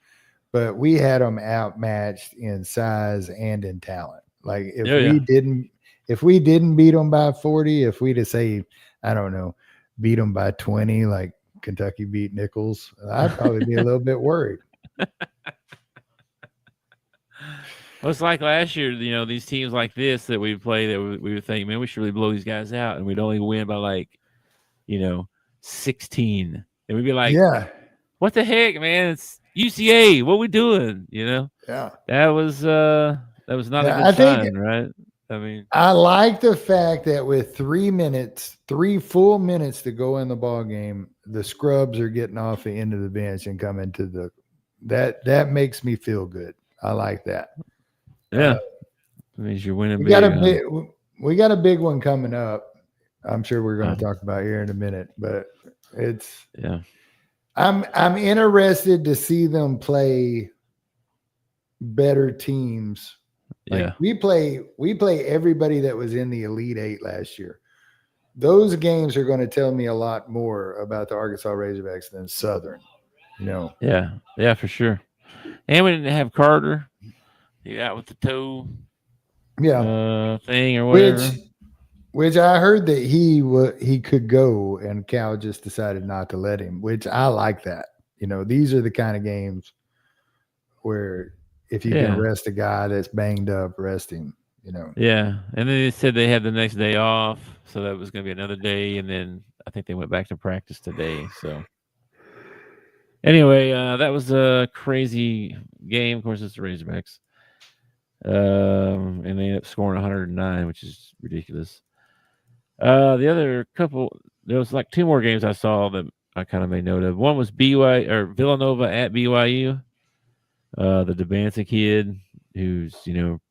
But we had them outmatched in size and in talent. Like if we didn't beat them by 40, if we'd have say, I don't know, beat them by 20, like Kentucky beat Nichols, I'd probably be a little bit worried. Well, it's like last year, these teams like this that we play that we would think, man, we should really blow these guys out, and we'd only win by 16, and we'd be like, yeah, what the heck, man? It's UCA. What we doing? Yeah, that was not a good sign, right? I mean, I like the fact that with 3 full minutes to go in the ball game, the scrubs are getting off the end of the bench and coming to that makes me feel good. I like that. Yeah, that means you're winning. We got a big one coming up. I'm sure we're going to talk about here in a minute, but it's I'm interested to see them play better teams. Like we play everybody that was in the Elite 8 last year. Those games are going to tell me a lot more about the Arkansas Razorbacks than Southern. Yeah, for sure. And we didn't have Carter. He out with the toe. Thing or whatever. Which I heard that he could go, and Cal just decided not to let him. Which I like that. These are the kind of games where if you can rest a guy that's banged up, rest him. Yeah, and then they said they had the next day off, so that was going to be another day, and then I think they went back to practice today. So anyway, that was a crazy game. Of course, it's the Razorbacks. And they ended up scoring 109, which is ridiculous. The other couple, there was 2 more games I saw that I kind of made note of. One was Villanova at BYU. The DeBansa kid, who's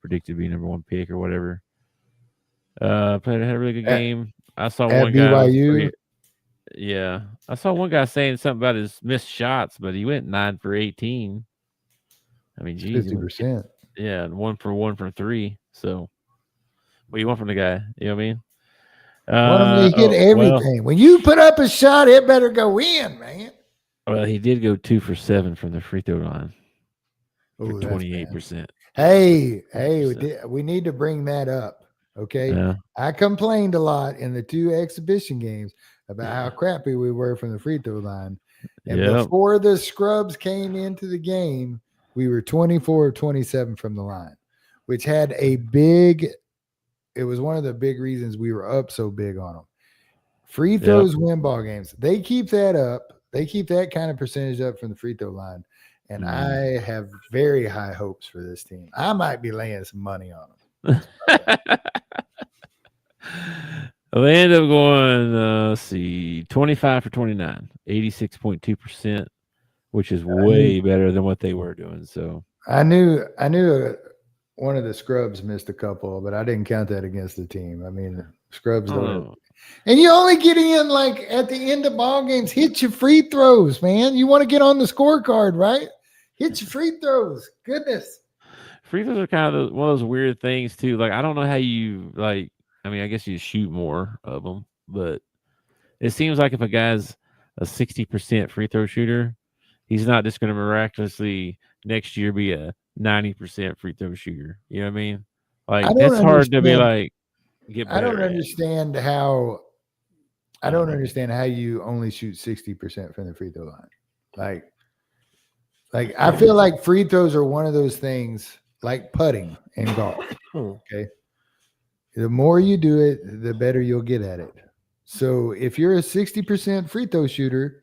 predicted to be number 1 pick or whatever. Had a really good game. I saw one guy. BYU. I saw one guy saying something about his missed shots, but he went 9 for 18. I mean, geez, 50%. Yeah, 1 for 1 from 3. So, what do you want from the guy? You know what I mean? Want him to hit everything. When you put up a shot, it better go in, man. Well, he did go 2 for 7 from the free throw line. For 28%. Hey, we need to bring that up. Okay. Yeah. I complained a lot in the 2 exhibition games about how crappy we were from the free throw line. And before the scrubs came into the game, we were 24 or 27 from the line, which had it was one of the big reasons we were up so big on them. Free throws win ball games. They keep that up. They keep that kind of percentage up from the free throw line. And I have very high hopes for this team. I might be laying some money on them. They end up going, 25 for 29, 86.2%, which is way better than what they were doing. So I knew one of the scrubs missed a couple, but I didn't count that against the team. I mean, scrubs don't. And you only get in at the end of ball games. Hit your free throws, man. You want to get on the scorecard, right? Hit your free throws. Goodness. free throws are kind of one of those weird things too. Like I don't know how you like. I mean, I guess you shoot more of them, but it seems like if a guy's a 60% free throw shooter, he's not just going to miraculously next year be a 90% free throw shooter. You know what I mean? Like that's hard to be like get better. I don't understand how. I don't understand how you only shoot 60% from the free throw line. Like I feel like free throws are one of those things like putting in golf. Okay. The more you do it, the better you'll get at it. So if you're a 60% free throw shooter,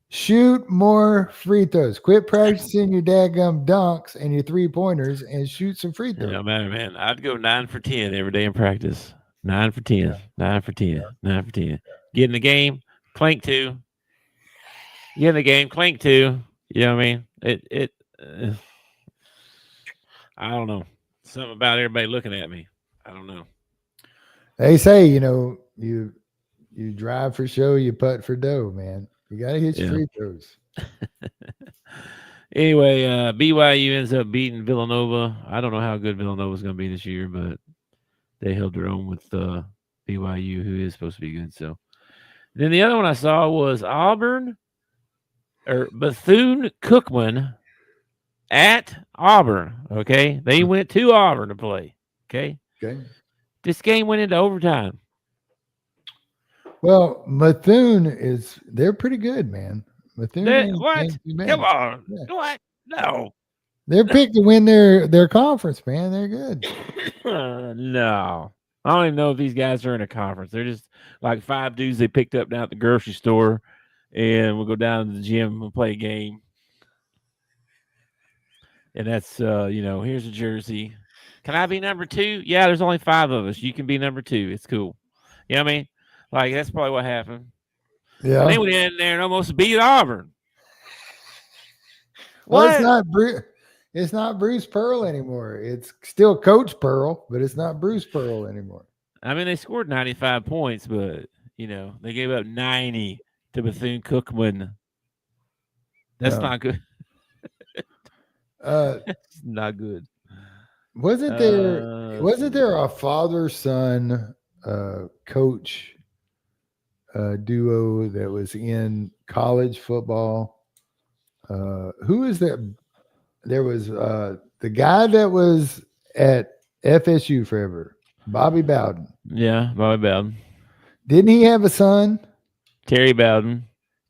shoot more free throws. Quit practicing your daggum dunks and your 3-pointers and shoot some free throws. No matter, man. I'd go 9 for 10 every day in practice. 9 for 10. Yeah. 9 for 10. Yeah. 9 for 10. Get in the game, clank 2. Get in the game, clank 2. You know what I mean? I don't know. Something about everybody looking at me. I don't know. They say, you drive for show, you putt for dough, man. You got to hit your free throws. Anyway, BYU ends up beating Villanova. I don't know how good Villanova is going to be this year, but they held their own with BYU, who is supposed to be good. So then the other one I saw was Bethune-Cookman at Auburn. Okay, they went to Auburn to play. Okay. This game went into overtime. Well, they're pretty good, man. Bethune. What? Come on. Yeah. What? No. They're picked to win their conference, man. They're good. No. I don't even know if these guys are in a conference. They're just like 5 dudes they picked up down at the grocery store, and we'll go down to the gym and play a game. And that's, here's a jersey. Can I be number 2? Yeah, there's only 5 of us. You can be number 2. It's cool. You know what I mean? Like, that's probably what happened. Yeah. And they went in there and almost beat Auburn. Well, it's not Bruce Pearl anymore. It's still Coach Pearl, but it's not Bruce Pearl anymore. I mean, they scored 95 points, but, they gave up 90 to Bethune-Cookman. That's not good. That's not good. Wasn't there a father-son coach duo that was in college football? Who is that? There was the guy that was at FSU forever, Bobby Bowden. Yeah, Bobby Bowden. Didn't he have a son? Terry Bowden.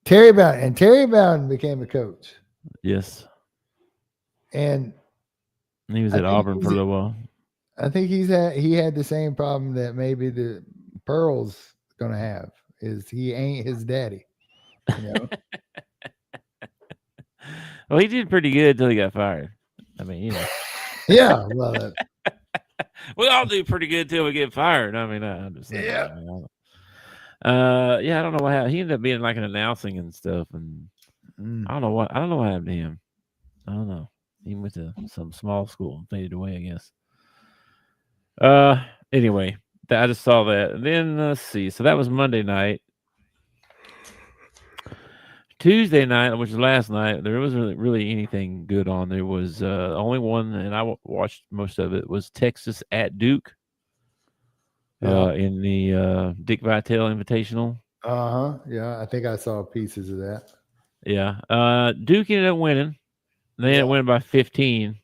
And Terry Bowden became a coach. Yes. And he was at Auburn for a little while. I think he had the same problem that maybe the Pearl's going to have, is he ain't his daddy. Well, he did pretty good until he got fired. I mean, Yeah, well, we all do pretty good until we get fired. I mean, I'm just saying. Yeah. I don't know what happened. He ended up being like an announcing and stuff, and I don't know what happened to him. I don't know. He went to some small school and faded away, I guess. Anyway, I just saw that. And then let's see. So that was Monday night. Tuesday night, which was last night, there wasn't really anything good on. There was only one, and I watched most of it, was Texas at Duke in the Dick Vitale Invitational. Yeah, I think I saw pieces of that. Yeah. Duke ended up winning. They ended up winning by 15.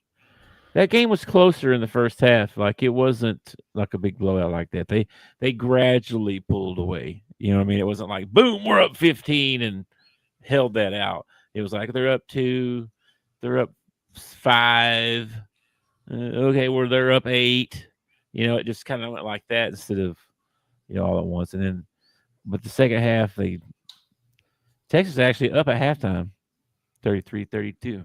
That game was closer in the first half. Like, it wasn't like a big blowout like that. They gradually pulled away. You know what I mean? It wasn't like, boom, we're up 15 and held that out. It was like they're up 2, they're up 5. Okay, they're up 8. It just kind of went like that instead of, all at once. And then, but the second half, Texas actually up at halftime, 33-32.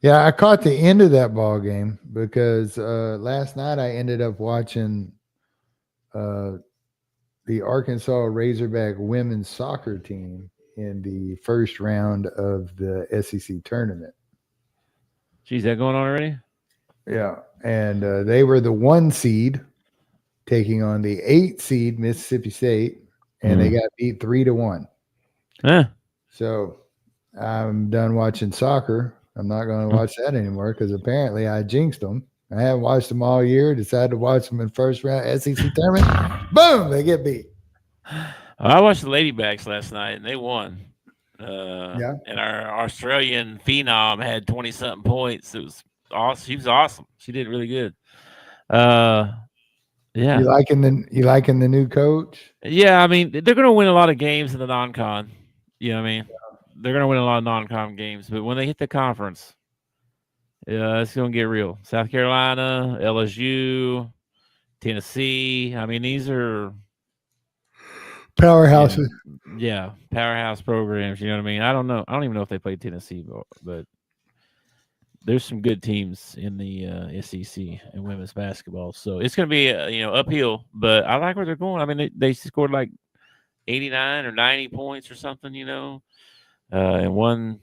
Yeah, I caught the end of that ball game because last night I ended up watching the Arkansas Razorback women's soccer team in the first round of the SEC tournament. Geez, that going on already? Yeah, and they were the 1 seed taking on the 8 seed Mississippi State, and they got beat 3-1. Huh. So I'm done watching soccer. I'm not going to watch that anymore because apparently I jinxed them. I haven't watched them all year. Decided to watch them in first round SEC tournament. Boom, they get beat. I watched the Ladybacks last night, and they won. Yeah. And our Australian phenom had 20-something points. It was awesome. She was awesome. She did really good. Yeah. You liking the new coach? Yeah, I mean, they're going to win a lot of games in the non-con. You know what I mean? They're going to win a lot of non-con games, but when they hit the conference, it's going to get real. South Carolina, LSU, Tennessee. I mean, these are Powerhouses. Yeah, powerhouse programs. You know what I mean? I don't know. I don't even know if they played Tennessee, but there's some good teams in the SEC and women's basketball. So it's going to be uphill. But I like where they're going. I mean, they scored like 89 or 90 points or something. And won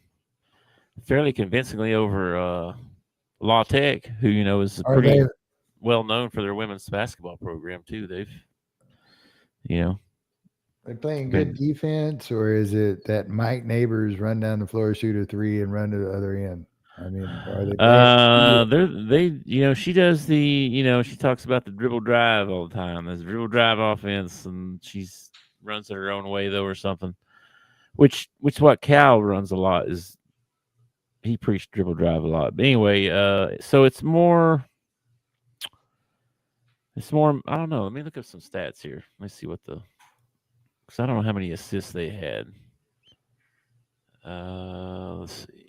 fairly convincingly over La Tech, who is pretty well known for their women's basketball program too. They playing good defense, or is it that Mike Neighbors run down the floor, shoot a three, and run to the other end? I mean, are they? She does she talks about the dribble drive all the time. There's dribble drive offense, and she's runs it her own way though, or something. Which what Cal runs a lot is he preached dribble drive a lot. But anyway, so it's more. I don't know. Let me look up some stats here. Let me see because I don't know how many assists they had. Let's see.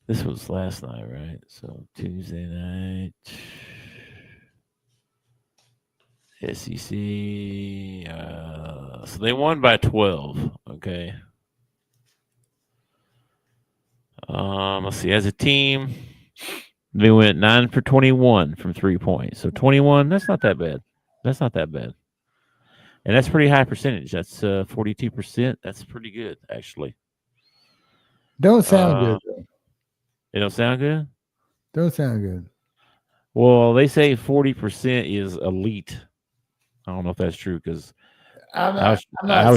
This was last night, right? So Tuesday night. SEC. So they won by 12. Okay. Let's see. As a team, they went 9 for 21 from 3 points. So 21. That's not that bad. And that's pretty high percentage. That's 42%. That's pretty good, actually. Don't sound good, though. It don't sound good? Don't sound good. Well, they say 40% is elite. I don't know if that's true because I was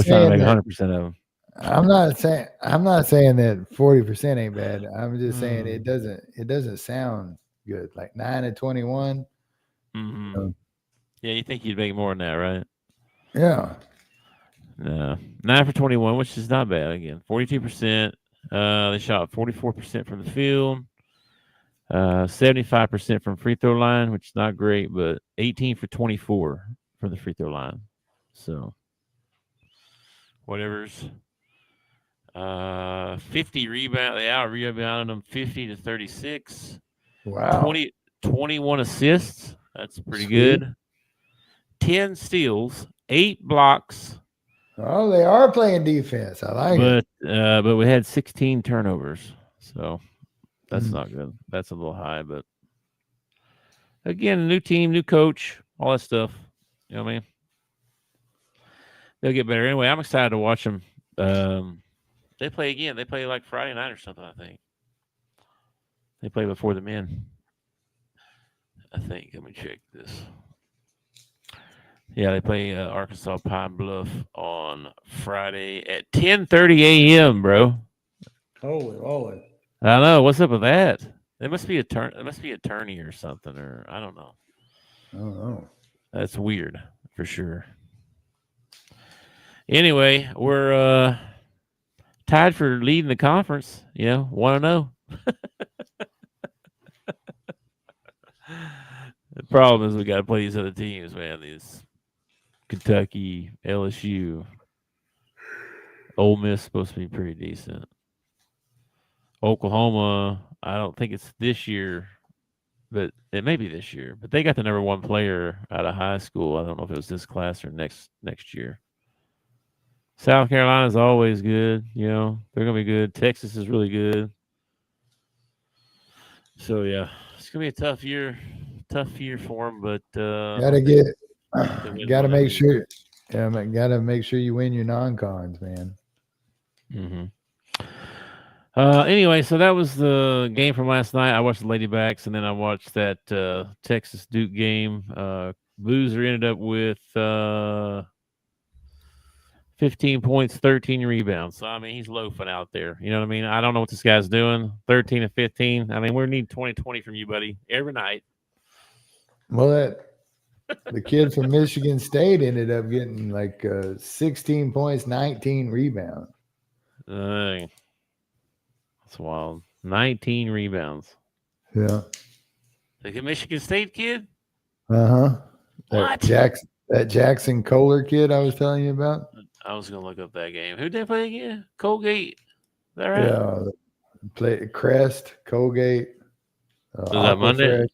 trying to make 100% of them. I'm not saying that 40% ain't bad. I'm just saying it doesn't sound good. Like 9 and 21. Mm-hmm. Yeah, you think you'd make more than that, right? Yeah. No, 9 for 21, which is not bad. Again, 42%. They shot 44% from the field, 75% from free throw line, which is not great, but 18 for 24 from the free throw line. So, whatever's 50 rebound. They out rebounded them 50 to 36. Wow. 21 assists. That's pretty good. 10 steals, 8 blocks. Oh, they are playing defense. I like it. But we had 16 turnovers, so that's not good. That's a little high, but again, new team, new coach, all that stuff. You know what I mean? They'll get better. Anyway, I'm excited to watch them. They play again. They play like Friday night or something, I think. They play before the men. I think. Let me check this. Yeah, they play Arkansas Pine Bluff on Friday at 10:30 a.m., bro. Holy. I know. What's up with that? It must be a turn. It must be a tourney or something, or I don't know. I don't know. That's weird for sure. Anyway, we're tied for leading the conference. 1-0. The problem is we got to play these other teams, man. These Kentucky, LSU, Ole Miss supposed to be pretty decent. Oklahoma, I don't think it's this year, but it may be this year. But they got the number 1 player out of high school. I don't know if it was this class or next year. South Carolina is always good. They're gonna be good. Texas is really good. So yeah, it's gonna be a tough year for them. But gotta make sure. Yeah, gotta make sure you win your non-cons, man. Mm-hmm. Anyway, so that was the game from last night. I watched the Ladybacks, and then I watched that Texas Duke game. Boozer ended up with 15 points, 13 rebounds. So, I mean, he's loafing out there. You know what I mean? I don't know what this guy's doing. 13 and 15. I mean, we need 20 from you, buddy, every night. Well, the kid from Michigan State ended up getting like 16 points, 19 rebounds. That's wild. 19 rebounds. Yeah. The Michigan State kid? Uh-huh. What? That Jackson Kohler kid I was telling you about? I was going to look up that game. Who did they play again? Colgate. Is that right? Yeah. Played Crest, Colgate. Was that Monday? Fresh.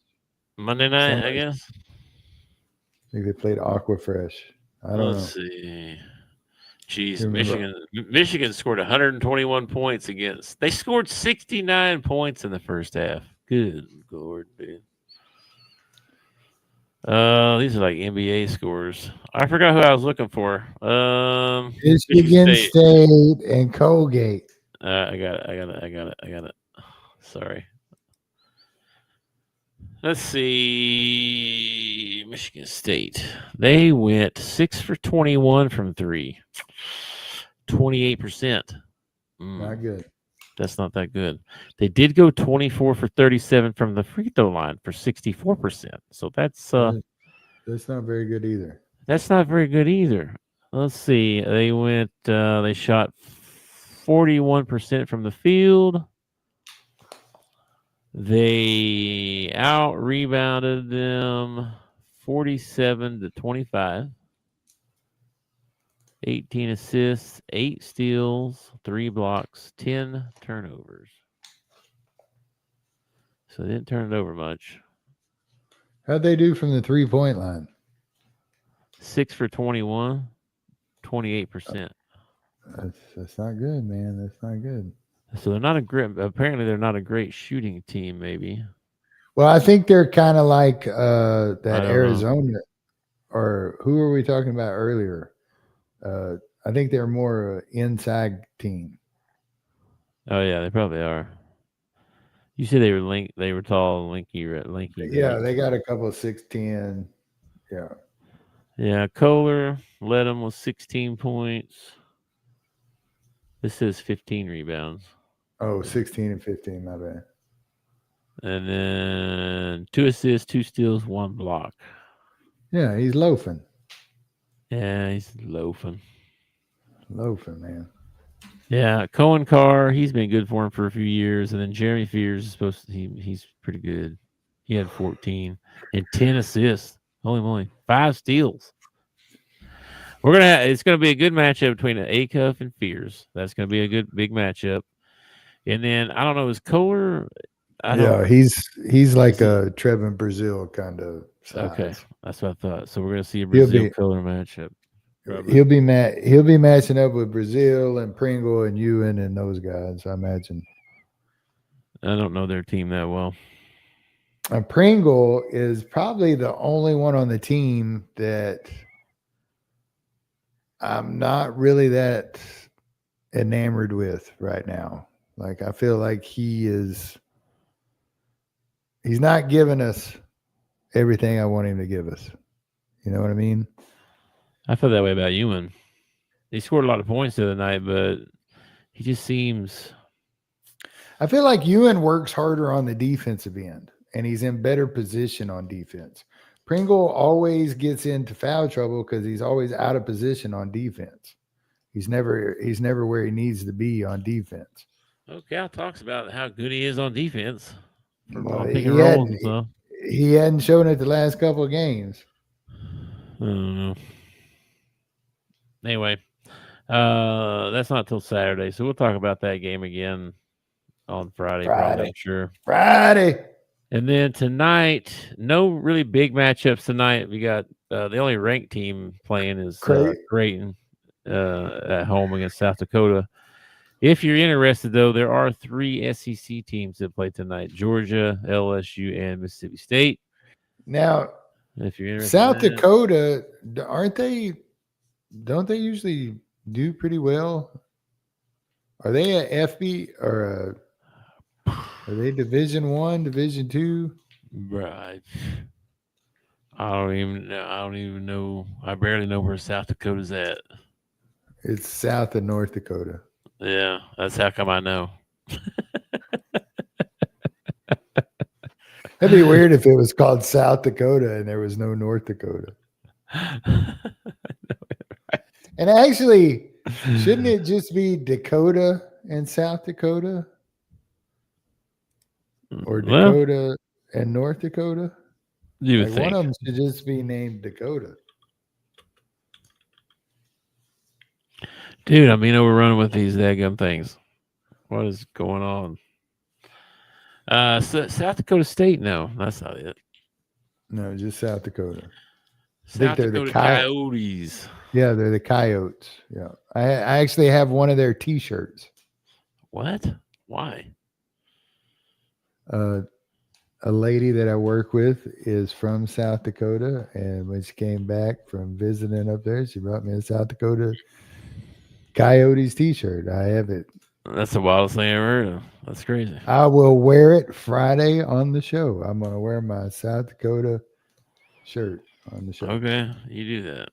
Monday night, I guess? I think they played Aquafresh. I don't know. Let's see. Jeez, Michigan scored 121 points against. They scored 69 points in the first half. Good Lord, dude. These are like NBA scores. I forgot who I was looking for. Michigan State and Colgate. I got it. Sorry. Let's see. Michigan State. They went 6 for 21 from 3. 28%. Not good. That's not that good. They did go 24 for 37 from the free throw line for 64%. So that's not very good either. That's not very good either. Let's see. They went they shot 41% from the field. They out rebounded them 47 to 25. 18 assists, 8 steals, 3 blocks, 10 turnovers. So they didn't turn it over much. How'd they do from the 3-point line? 6 for 21, 28%. That's not good, man. That's not good. So they're not apparently they're not a great shooting team, maybe. Well, I think they're kind of like that Arizona, or who were we talking about earlier? I think they're more inside team. Oh yeah, they probably are. You said they were tall, lanky. Yeah, they got a couple of 6'10". Yeah. Yeah, Kohler led them with 16 points. This says 15 rebounds. Oh, 16 and 15, my bad. And then 2 assists, 2 steals, 1 block. Yeah, he's loafing. Yeah, he's loafing. Loafing, man. Yeah, Cohen Carr, he's been good for him for a few years. And then Jeremy Fears is he's pretty good. He had 14 and 10 assists. Holy moly. 5 steals. It's gonna be a good matchup between Acuff and Fears. That's gonna be a good big matchup. And then I don't know, is Kohler? He's like a Trevin Brazil kind of size. Okay, that's what I thought. So we're gonna see a Brazil Kohler matchup. Probably. He'll be matching up with Brazil and Pringle and Ewan and those guys, I imagine. I don't know their team that well. And Pringle is probably the only one on the team that I'm not really that enamored with right now. Like, I feel like he's not giving us everything I want him to give us. You know what I mean? I feel that way about Ewan. He scored a lot of points the other night, but he just seems. I feel like Ewan works harder on the defensive end, and he's in better position on defense. Pringle always gets into foul trouble because he's always out of position on defense. He's never where he needs to be on defense. Cal talks about how good he is on defense. Well, he hadn't shown it the last couple of games. I don't know. Anyway, that's not till Saturday, so we'll talk about that game again on Friday. Probably, I'm sure. Friday. And then tonight, no really big matchups tonight. We got the only ranked team playing is Creighton at home against South Dakota. If you're interested, though, there are 3 SEC teams that play tonight: Georgia, LSU, and Mississippi State. Now, if you're interested, South Dakota, don't they usually do pretty well? Are they a FB or are they Division I, Division II? Right. I don't even know. I barely know where South Dakota's at. It's south of North Dakota. Yeah, that's how come I know. That'd be weird if it was called South Dakota and there was no North Dakota. And actually, shouldn't it just be Dakota and South Dakota? Or Dakota and North Dakota? You would think. One of them should just be named Dakota. Dude, I mean, we're running with these daggum things. What is going on? South Dakota State? No, that's not it. No, just South Dakota. South Dakota Coyotes. Yeah, they're the Coyotes. Yeah, I actually have one of their T-shirts. What? Why? A lady that I work with is from South Dakota, and when she came back from visiting up there, she brought me a South Dakota Coyotes T-shirt. I have it. That's the wildest thing I ever heard of. That's crazy. I will wear it Friday on the show. I'm going to wear my South Dakota shirt on the show. Okay, you do that.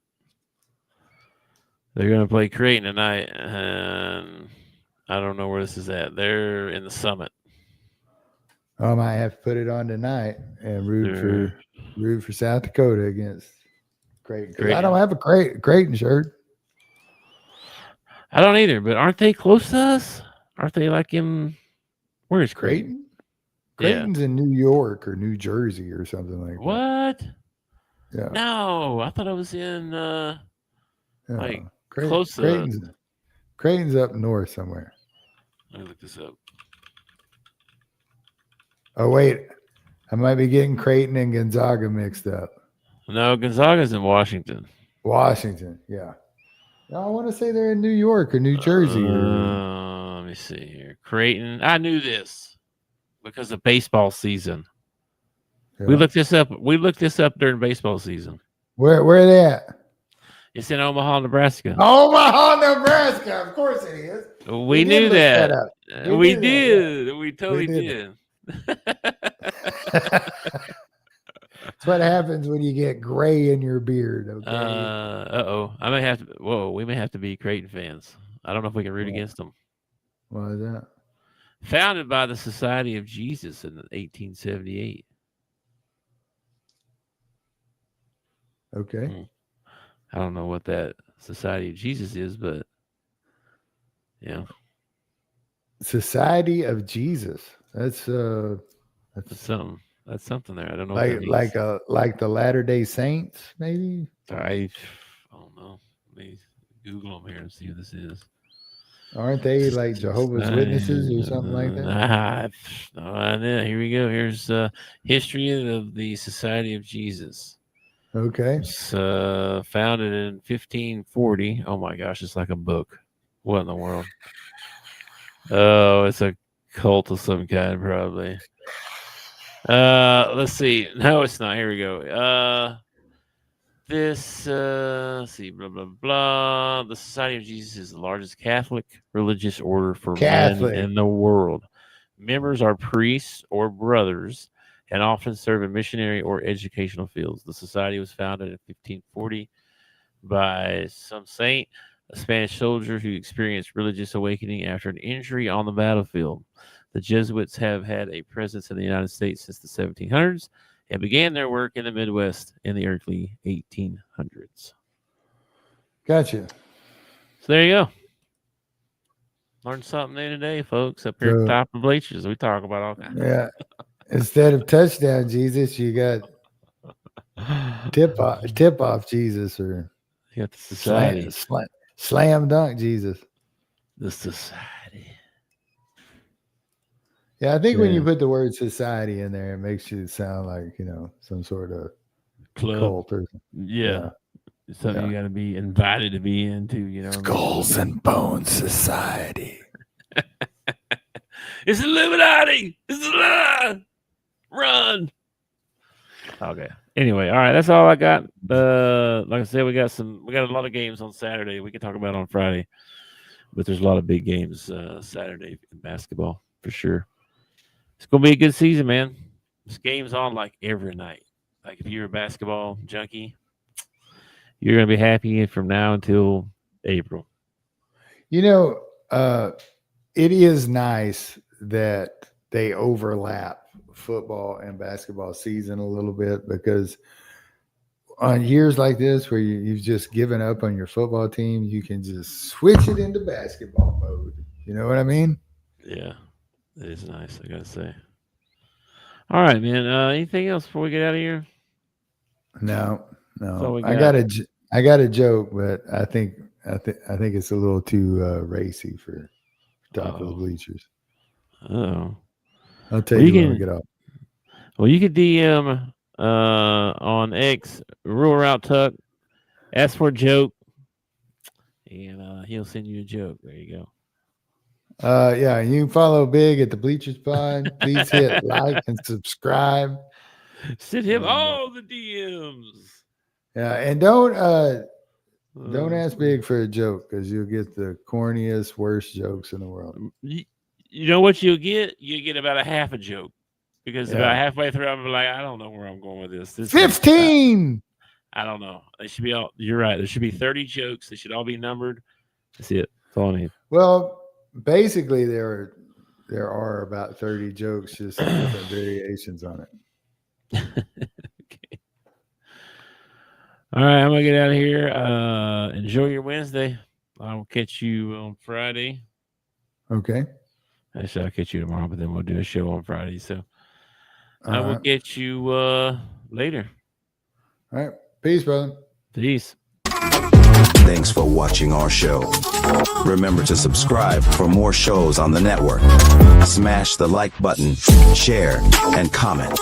They're going to play Creighton tonight, and I don't know where this is at. They're in the Summit. I might have to put it on tonight and root for South Dakota against Creighton. I don't have a Creighton shirt. I don't either, but aren't they close to us? Aren't they like in where's Creighton? Creighton's in New York or New Jersey or something like that. What? Yeah. No, I thought I was in like close to Creighton's up north somewhere. Let me look this up. Oh, wait. I might be getting Creighton and Gonzaga mixed up. No, Gonzaga's in Washington. Washington, yeah. No, I want to say they're in New York or New Jersey. Let me see here. Creighton. I knew this because of baseball season. Yeah. We looked this up during baseball season. Where are they at? It's in Omaha, Nebraska. Omaha, Nebraska. Of course it is. We knew that. We did. Yeah. We totally did. That's what happens when you get gray in your beard. Okay. I may have to. Whoa, we may have to be Creighton fans. I don't know if we can root against them. Why is that? Founded by the Society of Jesus in 1878. Okay. I don't know what that Society of Jesus is, but yeah. Society of Jesus. That's something. That's something there. I don't know. Like the Latter-day Saints, maybe. I don't know. Let me Google them here and see what this is. Aren't they like Jehovah's Witnesses or something like that? Here we go. Here's history of the Society of Jesus. Okay. It's founded in 1540. Oh my gosh, it's like a book. What in the world? Oh, it's a cult of some kind, probably. Let's see. No, it's not. Here we go. Let's see, blah, blah, blah. The Society of Jesus is the largest Catholic religious order for men in the world. Members are priests or brothers and often serve in missionary or educational fields. The society was founded in 1540 by some saint, a Spanish soldier who experienced religious awakening after an injury on the battlefield. The Jesuits have had a presence in the United States since the 1700s and began their work in the Midwest in the early 1800s. Gotcha. So there you go. Learned something new today, folks. Up here at the top of Bleachers, we talk about all kinds. Yeah. Instead of touchdown Jesus, you got tip off Jesus, or you got the society. Slam dunk Jesus. The society. Yeah, I think when you put the word society in there, it makes you sound like, some sort of cult or something. Yeah. Something you got to be invited to be into, Skulls and Bones Society. It's Illuminati. It's Run. Okay. Anyway, all right. That's all I got. Like I said, we got a lot of games on Saturday. We can talk about on Friday, but there's a lot of big games Saturday in basketball for sure. It's gonna be a good season, man. This game's on like every night. Like if you're a basketball junkie, you're gonna be happy from now until April. You know, it is nice that they overlap football and basketball season a little bit, because on years like this where you've just given up on your football team, you can just switch it into basketball mode. You know what I mean? Yeah, it is nice, I gotta say. All right, man. Anything else before we get out of here? No. got. I got a joke, but I think it's a little too racy for Top of the Bleachers. Oh, I'll tell you when we get off. Well, you could DM on X, Rural Route Tuck, ask for a joke, and he'll send you a joke. There you go. Yeah, you can follow Big at the Bleachers Pod. Please hit like and subscribe. Send him all the DMs. Yeah, and don't ask Big for a joke, because you'll get the corniest, worst jokes in the world. You know what you'll get? You get about a half a joke, because about halfway through, I'm like, I don't know where I'm going with this. 15. I don't know. They should be all. You're right. There should be 30 jokes. They should all be numbered. That's it. That's all I need. Well, basically, there are about 30 jokes, just different variations on it. Okay. All right, I'm gonna get out of here. Enjoy your Wednesday. I will catch you on Friday. Okay. Actually, I'll catch you tomorrow, but then we'll do a show on Friday. So I will right. get you later. All right. Peace, brother. Peace. Thanks for watching our show. Remember to subscribe for more shows on the network. Smash the like button, share, and comment.